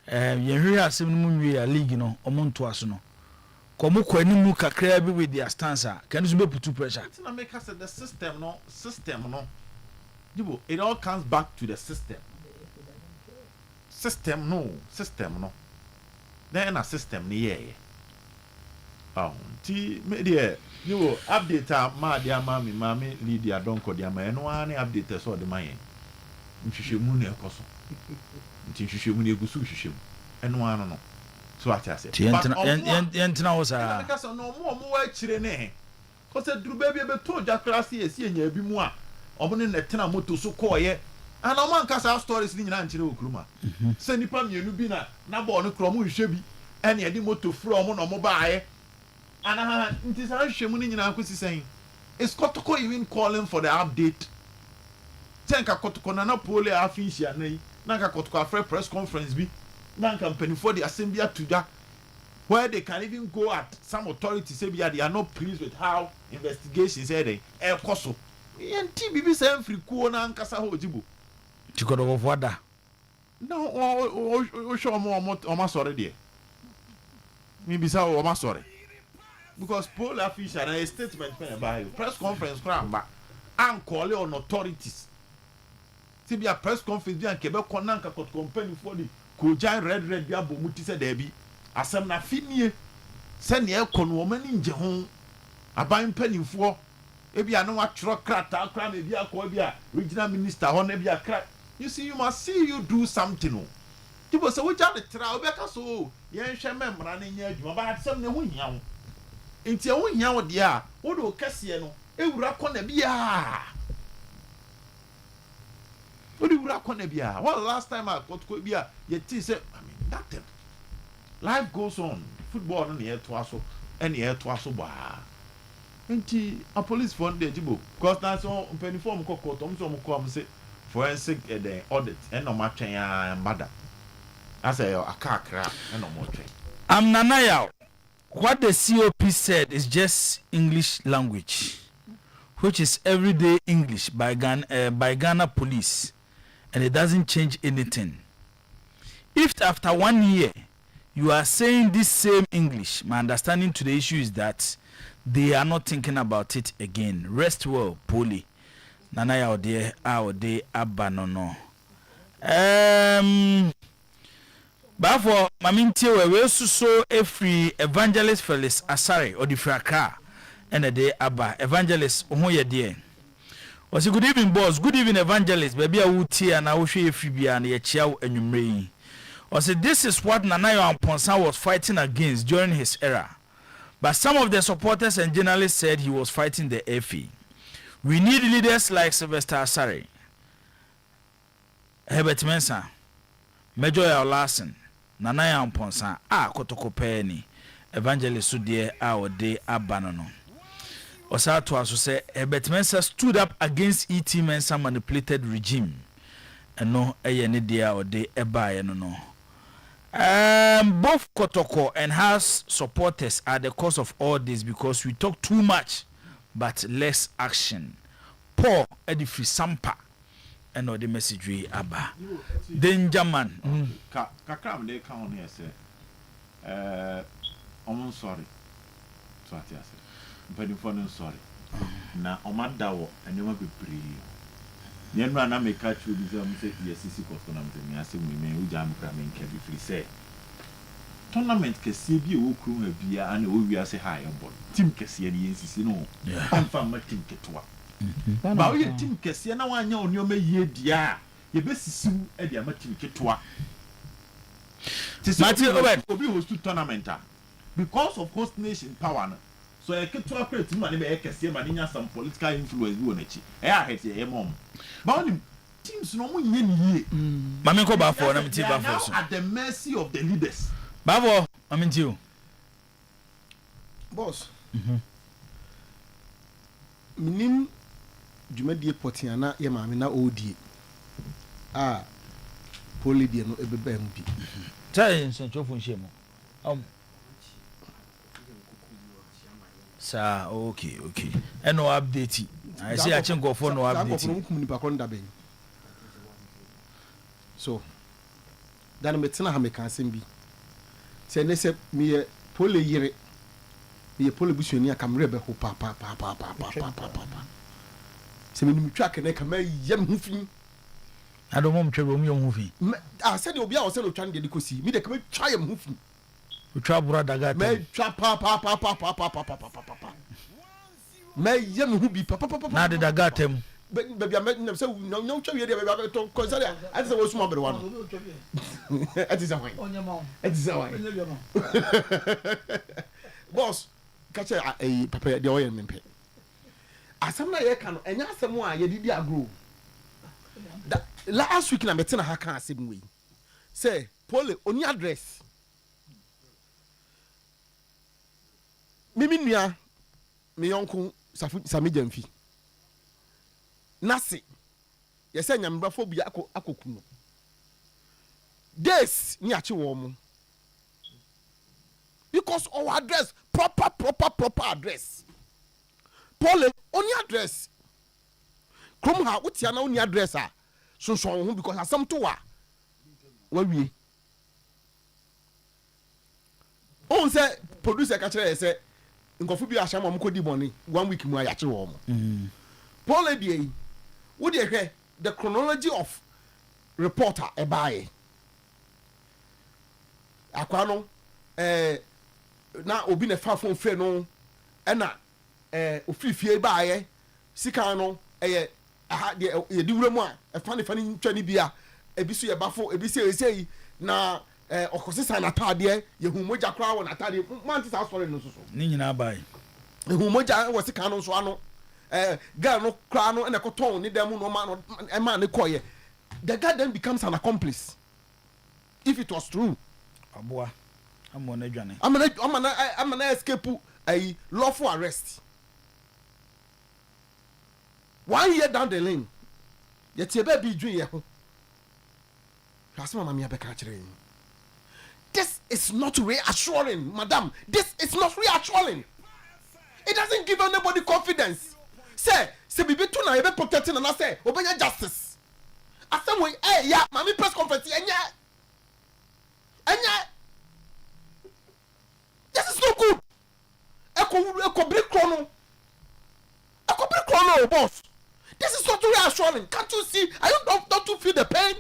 S1: ye hwe asem no mu wi a league no omonto aso no komo kwanimu kakra bi with their stance can you be put pressure
S8: it's not make us the system no it all comes back to the system no then a system ni ye ti me de you update ma dia mami Lydia Donko dia ma eno ani update so de man nhwehwemu na ekoso nti nhwehwemu na egusu hwehwemu eno ano no so acha se
S1: yentina wo sa
S8: ka so no mo wa kire ne ko se duru ba bi be to ja class esi enya bi mu a obo ne tena moto so koye ana man kasa stories ni nyina nkyere okruma se nipa mienu bi na bo no kro mo hwehwe bi ene e di moto fro mo no mo baaye ana nti sa hwehwemu ni nyina akosi sen is kotoko even calling for the update tenka kotoko na pole afinhia nai nanka kotoko afre press conference bi nanka company for the assembly atuja where they can even go at some authorities say they are not pleased with how investigations heading koso yenti bibi say free kuo na nkasa ho Jibo
S1: tikodo wo foda
S8: no o show mo sorry there me bisa o ma sorry because Paul official a statement pen by press conference cramba and call on authorities see be a press conference bi an kebe konanka kot company for the kojan red bi abomuti se da bi asem na finie se ne ekono o mani nje ho aban panifo e bi anu atro krata kra na bi akọ bi a regional minister ho na bi akra you see you must see you do something no tipo se wo ja de tra obeka so ye hwe memra na nya adwuma ba asem ne ho hia ho enti e ho hia wo de a wo do kase no ewura kọ na bia what do you reckon bia what last time I got ko bia ye ti say I mean that thing. Life goes on football no ye to aso ene ye to aso ba nti a police for dey jibo because na so uniform kokko tom so mo come say forensic audit and no matwen ya mbada asa yo akakra and no more twen.
S1: I'm Nanaya. What the COP said is just English language, which is everyday English by Ghana police, and it doesn't change anything. If after 1 year you are saying this same English, my understanding to the issue is that they are not thinking about it again. Rest well, Poli. Nanaya ode ode abanono. But for Maminti, we also saw a free evangelist Felix Asare or the Fraka and a day Abba evangelist Omoye dear. Was a good evening, boss. Good evening, evangelist. Baby, I would tear and I will show you Phoebe and your child and you may. Was it this is what Nanayo and Ponsa was fighting against during his era. But some of the supporters and journalists said he was fighting the FE. We need leaders like Sylvester Asare, Herbert Mensah, Major Larson, Nanaya Ponsa, Kotoko Penny, Evangelist Sudie, de Abanono. Osato also say Herbert Mensah stood up against E.T. Mensah manipulated regime. And no, Nidia or de Eba, no. Both Kotoko and House supporters are the cause of all this because we talk too much but less action. Paul Edifri Sampa and all the message we Abba. Danger man.
S8: Kakram they count here say I'm sorry. So I say. But I'm sorry. Na omadawo and you will be free. Yenra na make catch you this say yes sisi custom me say we men we jam kra men can be free say tournament kese bi o kru ha bia and o wi ase high on team kese na yensisi no am fa ma team ketwa ba o ye team kese na wanya oni o ma yie dia ye be sisi e dia ma team ketwa Mati obi host tournament because of host nation power no. So I keep to operate money be ekese ma nya some political influence bi onachi e a hete e mom ba onim teams no mo nye niye
S1: mame ko ba for na mti ba for so
S8: at the mercy of the leaders
S1: babo aminti o
S6: boss minim dwumadie potiana ye maame na odie poli die no ebeba mu bi
S1: tai nsenchofo nhemo Sir, okay. And no update. I say I can go for no update.
S6: So, then me tena ha me kan sem bi. Say ne se me pole yire. Me pole busuani akamre be ho pa. Se me nim twa kene kama yam hu fin.
S1: Ado mom twere mu yam hu fin.
S6: Say de obi a o se no twa ne de kosi. Me de kama twa yam hu fin.
S1: Twa bura daga te.
S6: Me twa pa. Me yam hu bi pa.
S1: Na de daga tem.
S6: Baby, I'm so no tell you about to consider. I just was small one. It is a way. It is a way. Boss, catch a papa the oil and pay. As some like can and yes, someone you did grow. Last week, I'm betting a can't see me. Say, Polly, on your address. Miminia, me uncle Sami Jamfi. Nasi yese nyambra phobia akokuno this ni achi wo mu because our address proper address Paul only address krom ha utia na only address a sonson ho because asem to wa wie on say producer ka kire say nkofo bi ahya mo kodi boni 1 week mu ayachi wo mu Paul edie what do you hear? The chronology of reporter ebaye. Akwano na obi ne fa phone free no na ofifie ebaye sika no aha de ye di wura mu a fa ne ntwa ni bia ebiso ye bafo ebisi esei na okosisa na tade ye hu moja kra wo na tade manti sa sori no so
S1: ni nyina bae
S6: hu moja wo sika no so ano girl no cry no and a cotton ni dem no man a man koye the guy then becomes an accomplice if it was true
S1: aboa am on adwane
S6: I'm an escape a lawful arrest 1 year down the lane yet ye be dream ye ho mama me abeka kire this is not reassuring madam this is not reassuring it doesn't give anybody confidence say bibi to na ye be protecting and say obenya justice asem we ya mama press conference enya this is not good eko break chrono boss. This is not reassuring. Can't you see? Don't you feel the pain?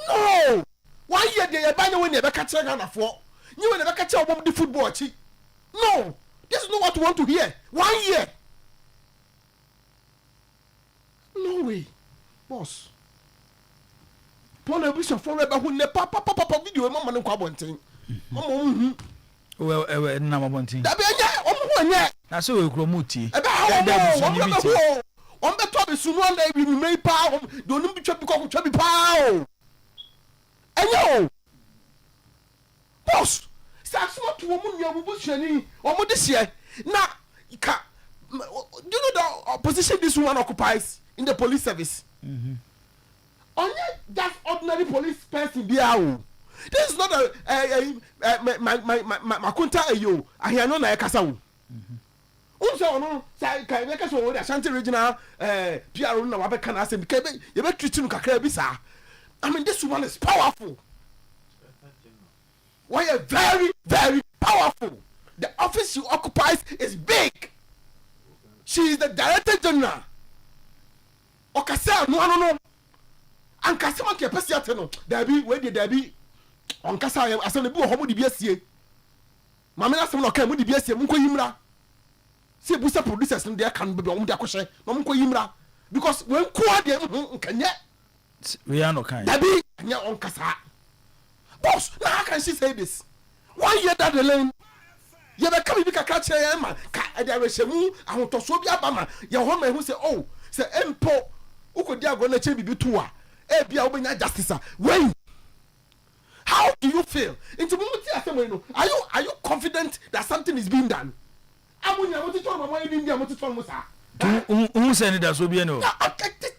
S6: No. 1 year they buy when they catch Ghana for. You will never catch about the football. No. This is not what we want to hear. 1 year. No way. Boss. Paul Bishop forever who ne papa video mama no kwabonten. Mama
S1: na mabontin.
S6: Da be anya.
S1: Na so we kromuti.
S6: On the top is soon one day we may power. Don't be chubby cock, chubby pow. And yo, boss, that's not woman you will shiny or this year. Now, you can't. Do you know the position this one occupies in the police service? Only that ordinary police person be out. This is not my kunta ayo. I hear no na ekasa. Unso no say kai make so the Ashanti regional PR na wabeka na asem ke you be treat no kakra bi sa. I mean this woman is powerful. Why are very very powerful. The office she occupies is big. She is the director general. Okasa no. And kasema ke pesi ate no. There be on kasa asem bi wo homo di bi asie. Mama na asem no ka mu di bi asie mu ko yimra. See busa producers no dey kan be on dey akoshe no mo ko yimra because when ko dey nkanye
S1: we are no kind
S6: dabi anya on kasa boss now how can she say this 1 year down the lane ye be come bi kakra kire ye ma ka dey rehemu ahotoso bi abama ye ho ma hu say oh say empo ukodi ago na che bibi to a e bia wo benya justice when how do you feel into muti asem no are you confident that something is being done?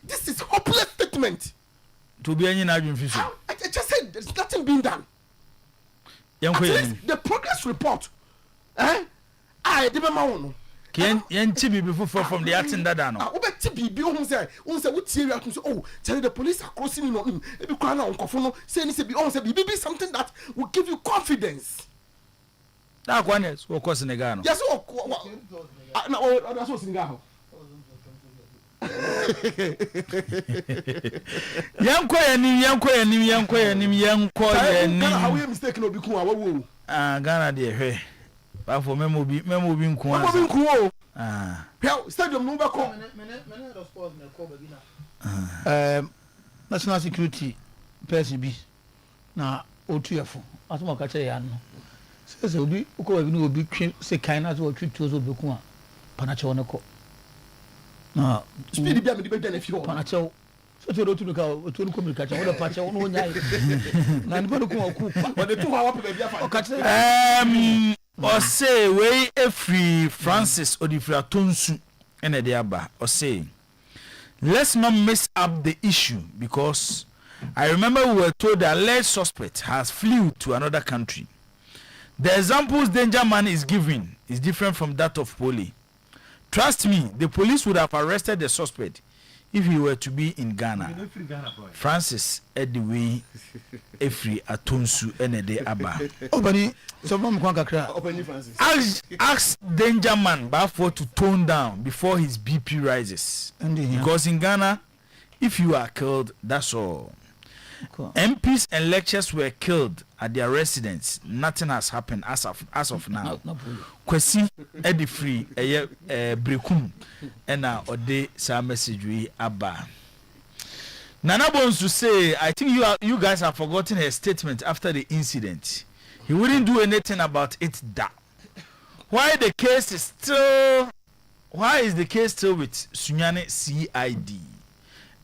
S6: This is hopeless statement.
S1: To be any I
S6: just said there's nothing being done. The progress report. I didn't know.
S1: Can Tibi before from the acting that I know.
S6: Oh, tell the police are crossing on every corner on Kofono saying it's be something that will give you confidence.
S1: That one is of course in the Ghana.
S6: Yes, that's what's in Ghana. How you mistaken or become
S1: Ghana dear. But for memo being cool.
S6: Stadium number
S4: national security person be na otuafo atuma ka che ya no se obi uko bi no obi twe se kan na so twe to so beku a panache wona ko na
S6: speed bia me di be na fi ho
S4: panache so te do tu ka to no communicate wona pache wona onya na ni be ko ku pa
S6: but the two hour pe bia fa
S4: o ka che
S1: or say we a free Francis Odifra Tonsu and a diaba or say let's not mess up the issue because I remember we were told the alleged suspect has flew to another country. The examples Danger Man is giving is different from that of Poli. Trust me, the police would have arrested the suspect if he were to be in Ghana. Francis Ediwe Efri Atonsu Enede Abba.
S4: Obani someone kwa kakra.
S1: Ask Danger Man before to tone down before his BP rises. Because in Ghana, if you are killed, that's all. Cool. MPs and lecturers were killed at their residence. Nothing has happened as of now. Kwesi Edifree Brekum ena ode sa message we Abba. Nana Bones to say, I think you guys have forgotten her statement after the incident. He wouldn't do anything about it. Why is the case still with Sunyane CID?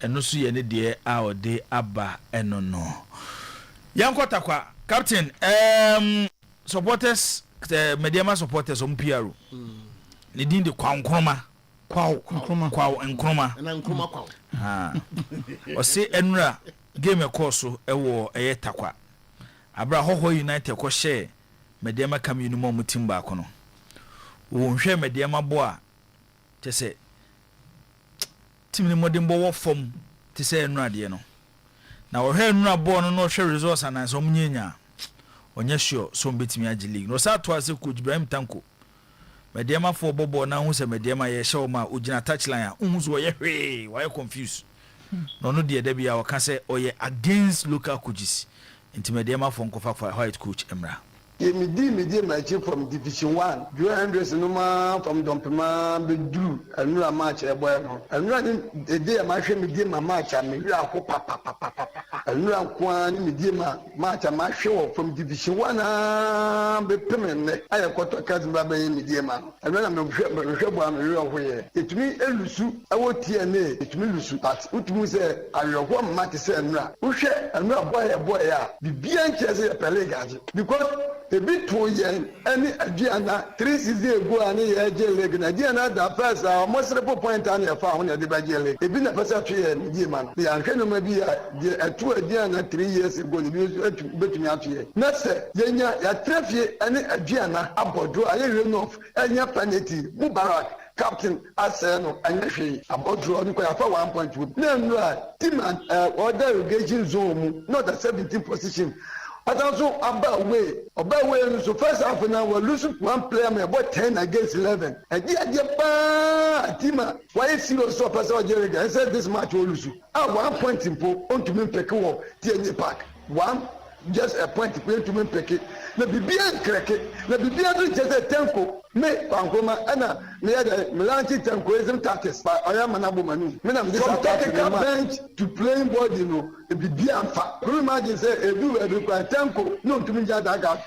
S1: And also yene de our day Abba and no. Yankota kwa Captain supporters Mediama supporters on PRO. Ni din de kwankroma kwaw nkroma
S6: na nkroma kwaw
S1: ɔse enura game course ɛwɔ ɛyɛ takwa abra hoho united kɔ hyɛ mediama kam unimum team ba kono wo hwɛ mediama bo a kyese team ni modern bo wɔ fam te sɛ enura de no na wɔhwɛ enura bo no no hwɛ resource ananso omnyenya onye sure so mbetimi agi league no sa to ase coach Ibrahim Tanko mediama fo bobo na hu sɛ mediama yɛ hyɛ o ma ogina touchline a hu so wɔyɛ hwee wɔyɛ confused no no de bia wɔka sɛ ɔyɛ against local coaches nti mediama fo nkofa for white coach Emra
S9: Midi match from Division 1. Joe Andres Numa from Dompema Bedru. Anura match a boy. Anura the day I match midi my match and me papa. Anura Kwan midi match a match show from Division 1 be permanent. I have got a cousin Baba midi man. And when I'm a shop I'm real way. It me elusu I will TNA. It me lusu but it me say I will one match say Anura. Ushe Anura boy ya. The BNC say a pelegage because a bit 2 years, any Diana 3 seasons ago, and a jail leg, and Diana, the first, most point on your phone at the jail leg. A bit of a man. The Anke may be a 2 Diana 3 years ago, the music between out here. Not say, Yenya, a traffic, any Diana, about do I enough, and your penalty, Mubarak. Captain Aseno and Yashi about drawing for 1.2. No, team and order irrigation zone, not a 17th position. But also about way, so first half an hour, losing one player, about 10 against 11. And yeah, Tima, why is serious so pass out Jerry? I said this match will lose. At 1 point in pool, on to me Pekko, TNA Park. One, just a point to play to me Pekki. The BBN crack it, the BBN just a tempo. Me Pankoma Anna, me had a Melanchi Tankoism tactics by Ayamanabu Manu. From tactical bench to playing ball, you know, it be Bianfa. Can you imagine say, a do a require tempo, no to me Jadaga,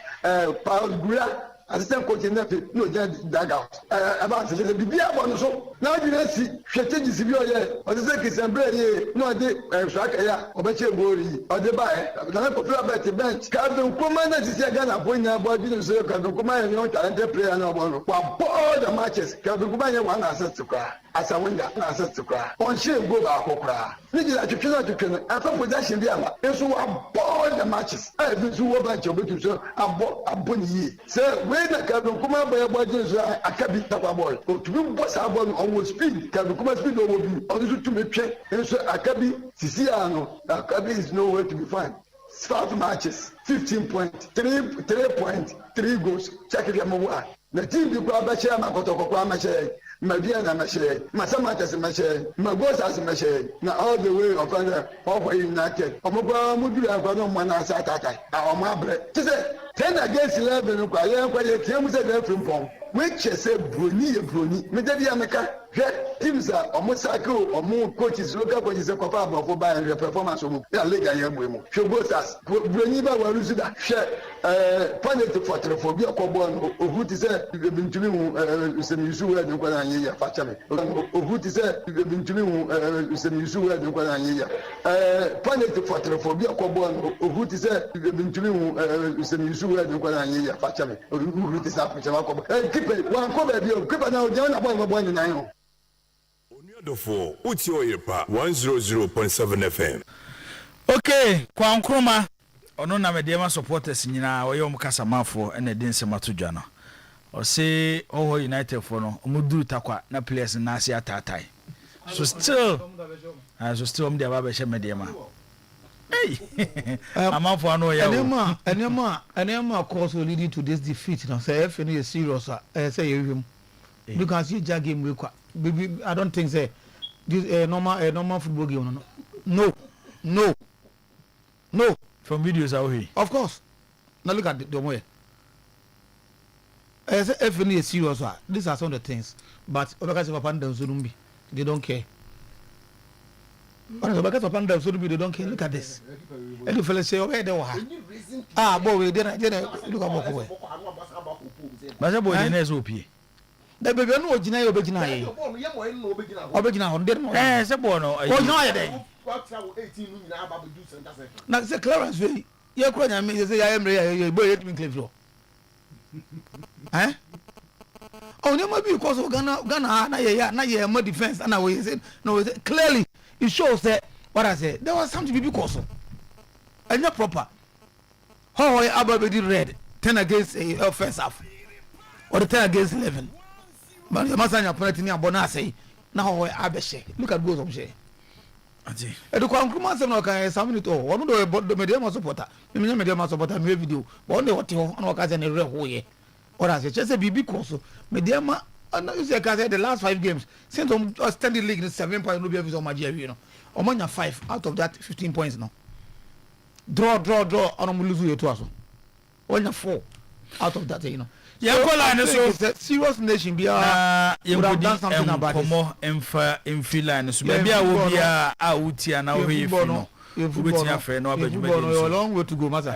S9: Paul Gura. Assistant coach in Nephi, no dugout. About the BBA so now you don't see strategy civil here, or the second assembly, no, they strike a Obeche Bori, or the buy, the popular better bench. Captain Command is a gun appointed about business, Captain Command, no talented player, no one. All the matches, Captain Command, one asset to cry. As a window, asset to cry. On shame go back, cry. Niggas are to kill, and from possession, they are. And so I bought the matches. I have been so about your booty, so I bought a bunny. Sir, when the Captain Command by a budget, I can't be top boy. To be boss, I want almost speed. Captain Command speed over me. Also to me check. And so I can't be Siciano. Akabi is nowhere to be found. 5 matches, 15 points, 3 points, 3 goals. Check if you're more. The team you grab a chair, my Kotokoama. Madiana Mache, Masamatas Mache, Magosas Mache, now all the way of over United. Omoba Mudu have got no one as Ataka, our Mabre. 10 against 11, Kim said from Pong, which is a Bruni, Mediamaka. Teams are almost cycle or more coaches, local coaches are capable for buying the performance of the Lega Yamu. Showbotas, Bruniba were losing that share, Planet for Telephobia, Cobon, or who is said, you've been to me, some Yusu and Guanaya, Fatami, or who is said, you've been to me, some Yusu and Guanaya, Planet for Telephobia, Cobon, or who is said, you've been to me, some Yusu and Guanaya, Fatami, or who is up with Jamaco. Keep it, one cover, keep it now, John, about 1
S10: for Oyerepa 100.7 FM.
S1: Okay, kwa nkroma ono na mediama supporters nyina oyo mkasa mafo ene dense matudwa no. O se Oho United for no omuduru takwa na players na ase atatai. So still om dia ba be she mediama. Hey. Amafo ano ya.
S4: Enema cause leading to this defeat now. Say if any is serious say you you can see ja game we baby, I don't think say this normal football game. No.
S1: From videos out here.
S4: Of course. Now look at the way. If any is serious, these are some of the things. But they don't care. They don't care. Look at this. And the fellow say, "Oh, they were." Boy, we didn't look at boy.
S1: But boy, they never OP.
S4: The baby no original obegina on there.
S1: Se bono.
S4: Oh no dey. Na say clearance wey. You kwanya me say I am boy hit me clear floor. Oh, never be because of Ghana, na ye more defense, and I say no. Clearly, it shows that what I say. There was something to be because of, and not proper. How I already read 10 against a first half, or the 10 against 11. But the master penalty near Bonase. Now I abeshe. Look at goals of Shay. The Congress of Noka is something to all. One of the media supporter, the media supporter, my video, but only what you know, as in a real way. Or as just a BB course, media, and you say, the last 5 games, since I'm standing league in 7 points, no be of my you know, or mania 5 out of that 15 points now. Draw, and lose you to us. Only 4 out of that, you know.
S1: Yeah, so
S4: it's a serious nation. Be would have done something about it.
S1: More in Finland, so maybe I will be out here now.
S4: You're a long way to go, Master.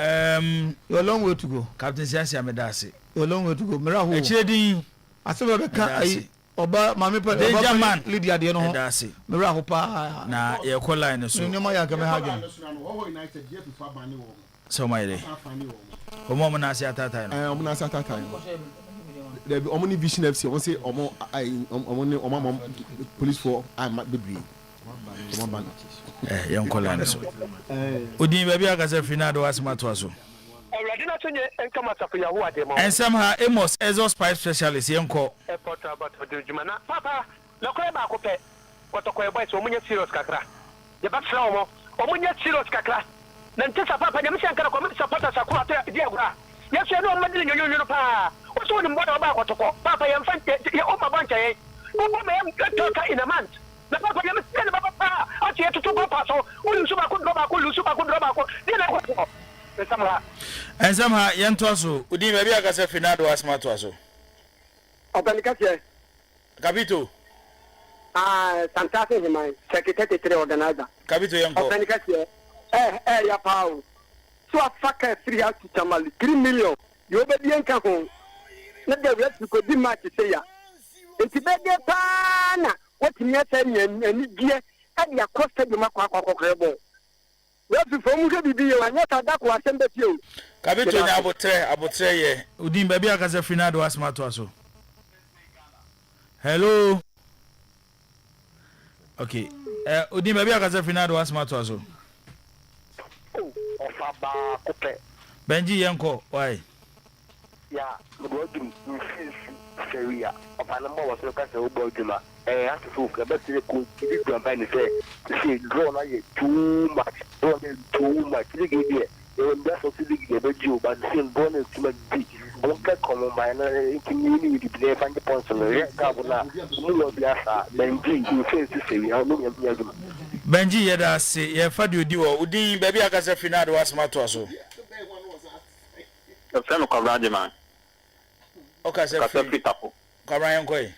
S4: You're a long way to go.
S1: Captain Siasia Medasi.
S4: You're a long way to go. Mirahu.
S1: Actually,
S4: I said, Oba, Mammy,
S1: Benjamin,
S4: Lydia, the no,
S1: Dasi.
S4: Mirahu Pa.
S1: Nah, you're calling us.
S4: You know, my Yakahagan.
S1: So, my day. Omo na sia tata no.
S6: Omo na sia tata no. There be Omni Vision FC. Omo say omo police for I might be. Omo ban.
S1: Yon kola na so. Odi ba bia ka se finado asma to aso.
S11: Already na tunye enkama tapo ya ho ade mo.
S1: Ensam ha Amos exhaust pipe specialist yenko.
S11: Airport about dujuma na papa na ko ba ko pe. Kotoko e boy so munye serious kakra. Ye ba fra omo. Omunye serious kakra. Nantesa papa nyame shankara ko mesa pata sakura te dia gura yeso no madini nyonyo pa o so ni mboda ba kwatoko papa yam fante ye o mabancha ye o ma yam toka in a month na papa nyame sene baba pa o tie tutu papa so o lusu ba ko droba ko lusu ba ko droba ko ni na ko
S1: ensam ha yento so udi ba bia ka se finado asma to aso
S11: organika che
S1: capito
S11: santate himai secretary 3 organizer
S1: capito yenko
S11: organika che ya pao so afaka free out to tamali 3 million you be enka ho na de we ko di match say ya enti be de pana what me say ani die e ya costa de makwa krebo we fi fo mu ke bibi ye anya ta da ko asembe ti o
S1: capito nya abotre ye udin ba bia ka se finado asma to aso hello okay udin ba bia ka se finado asma to aso
S11: Ofaba kope
S1: Benji yanko why
S11: ya mo dum seria ofana mo waso ka se obo djuma asifu ka betire ko kidi drum ni se draw na ye too much ligi die e nda so ligi be ju ba se bonus ma di o ka kono ma na kimini di play fan de ponso le ka bula mu lo bia sa Benji you face seria no ya djuma
S1: Benji yeda se ye fa de odi wo udin ba bia ka se finado asma to aso
S11: eu sei no cobrade man
S1: o ka se
S11: pitapo
S1: kabran yanko e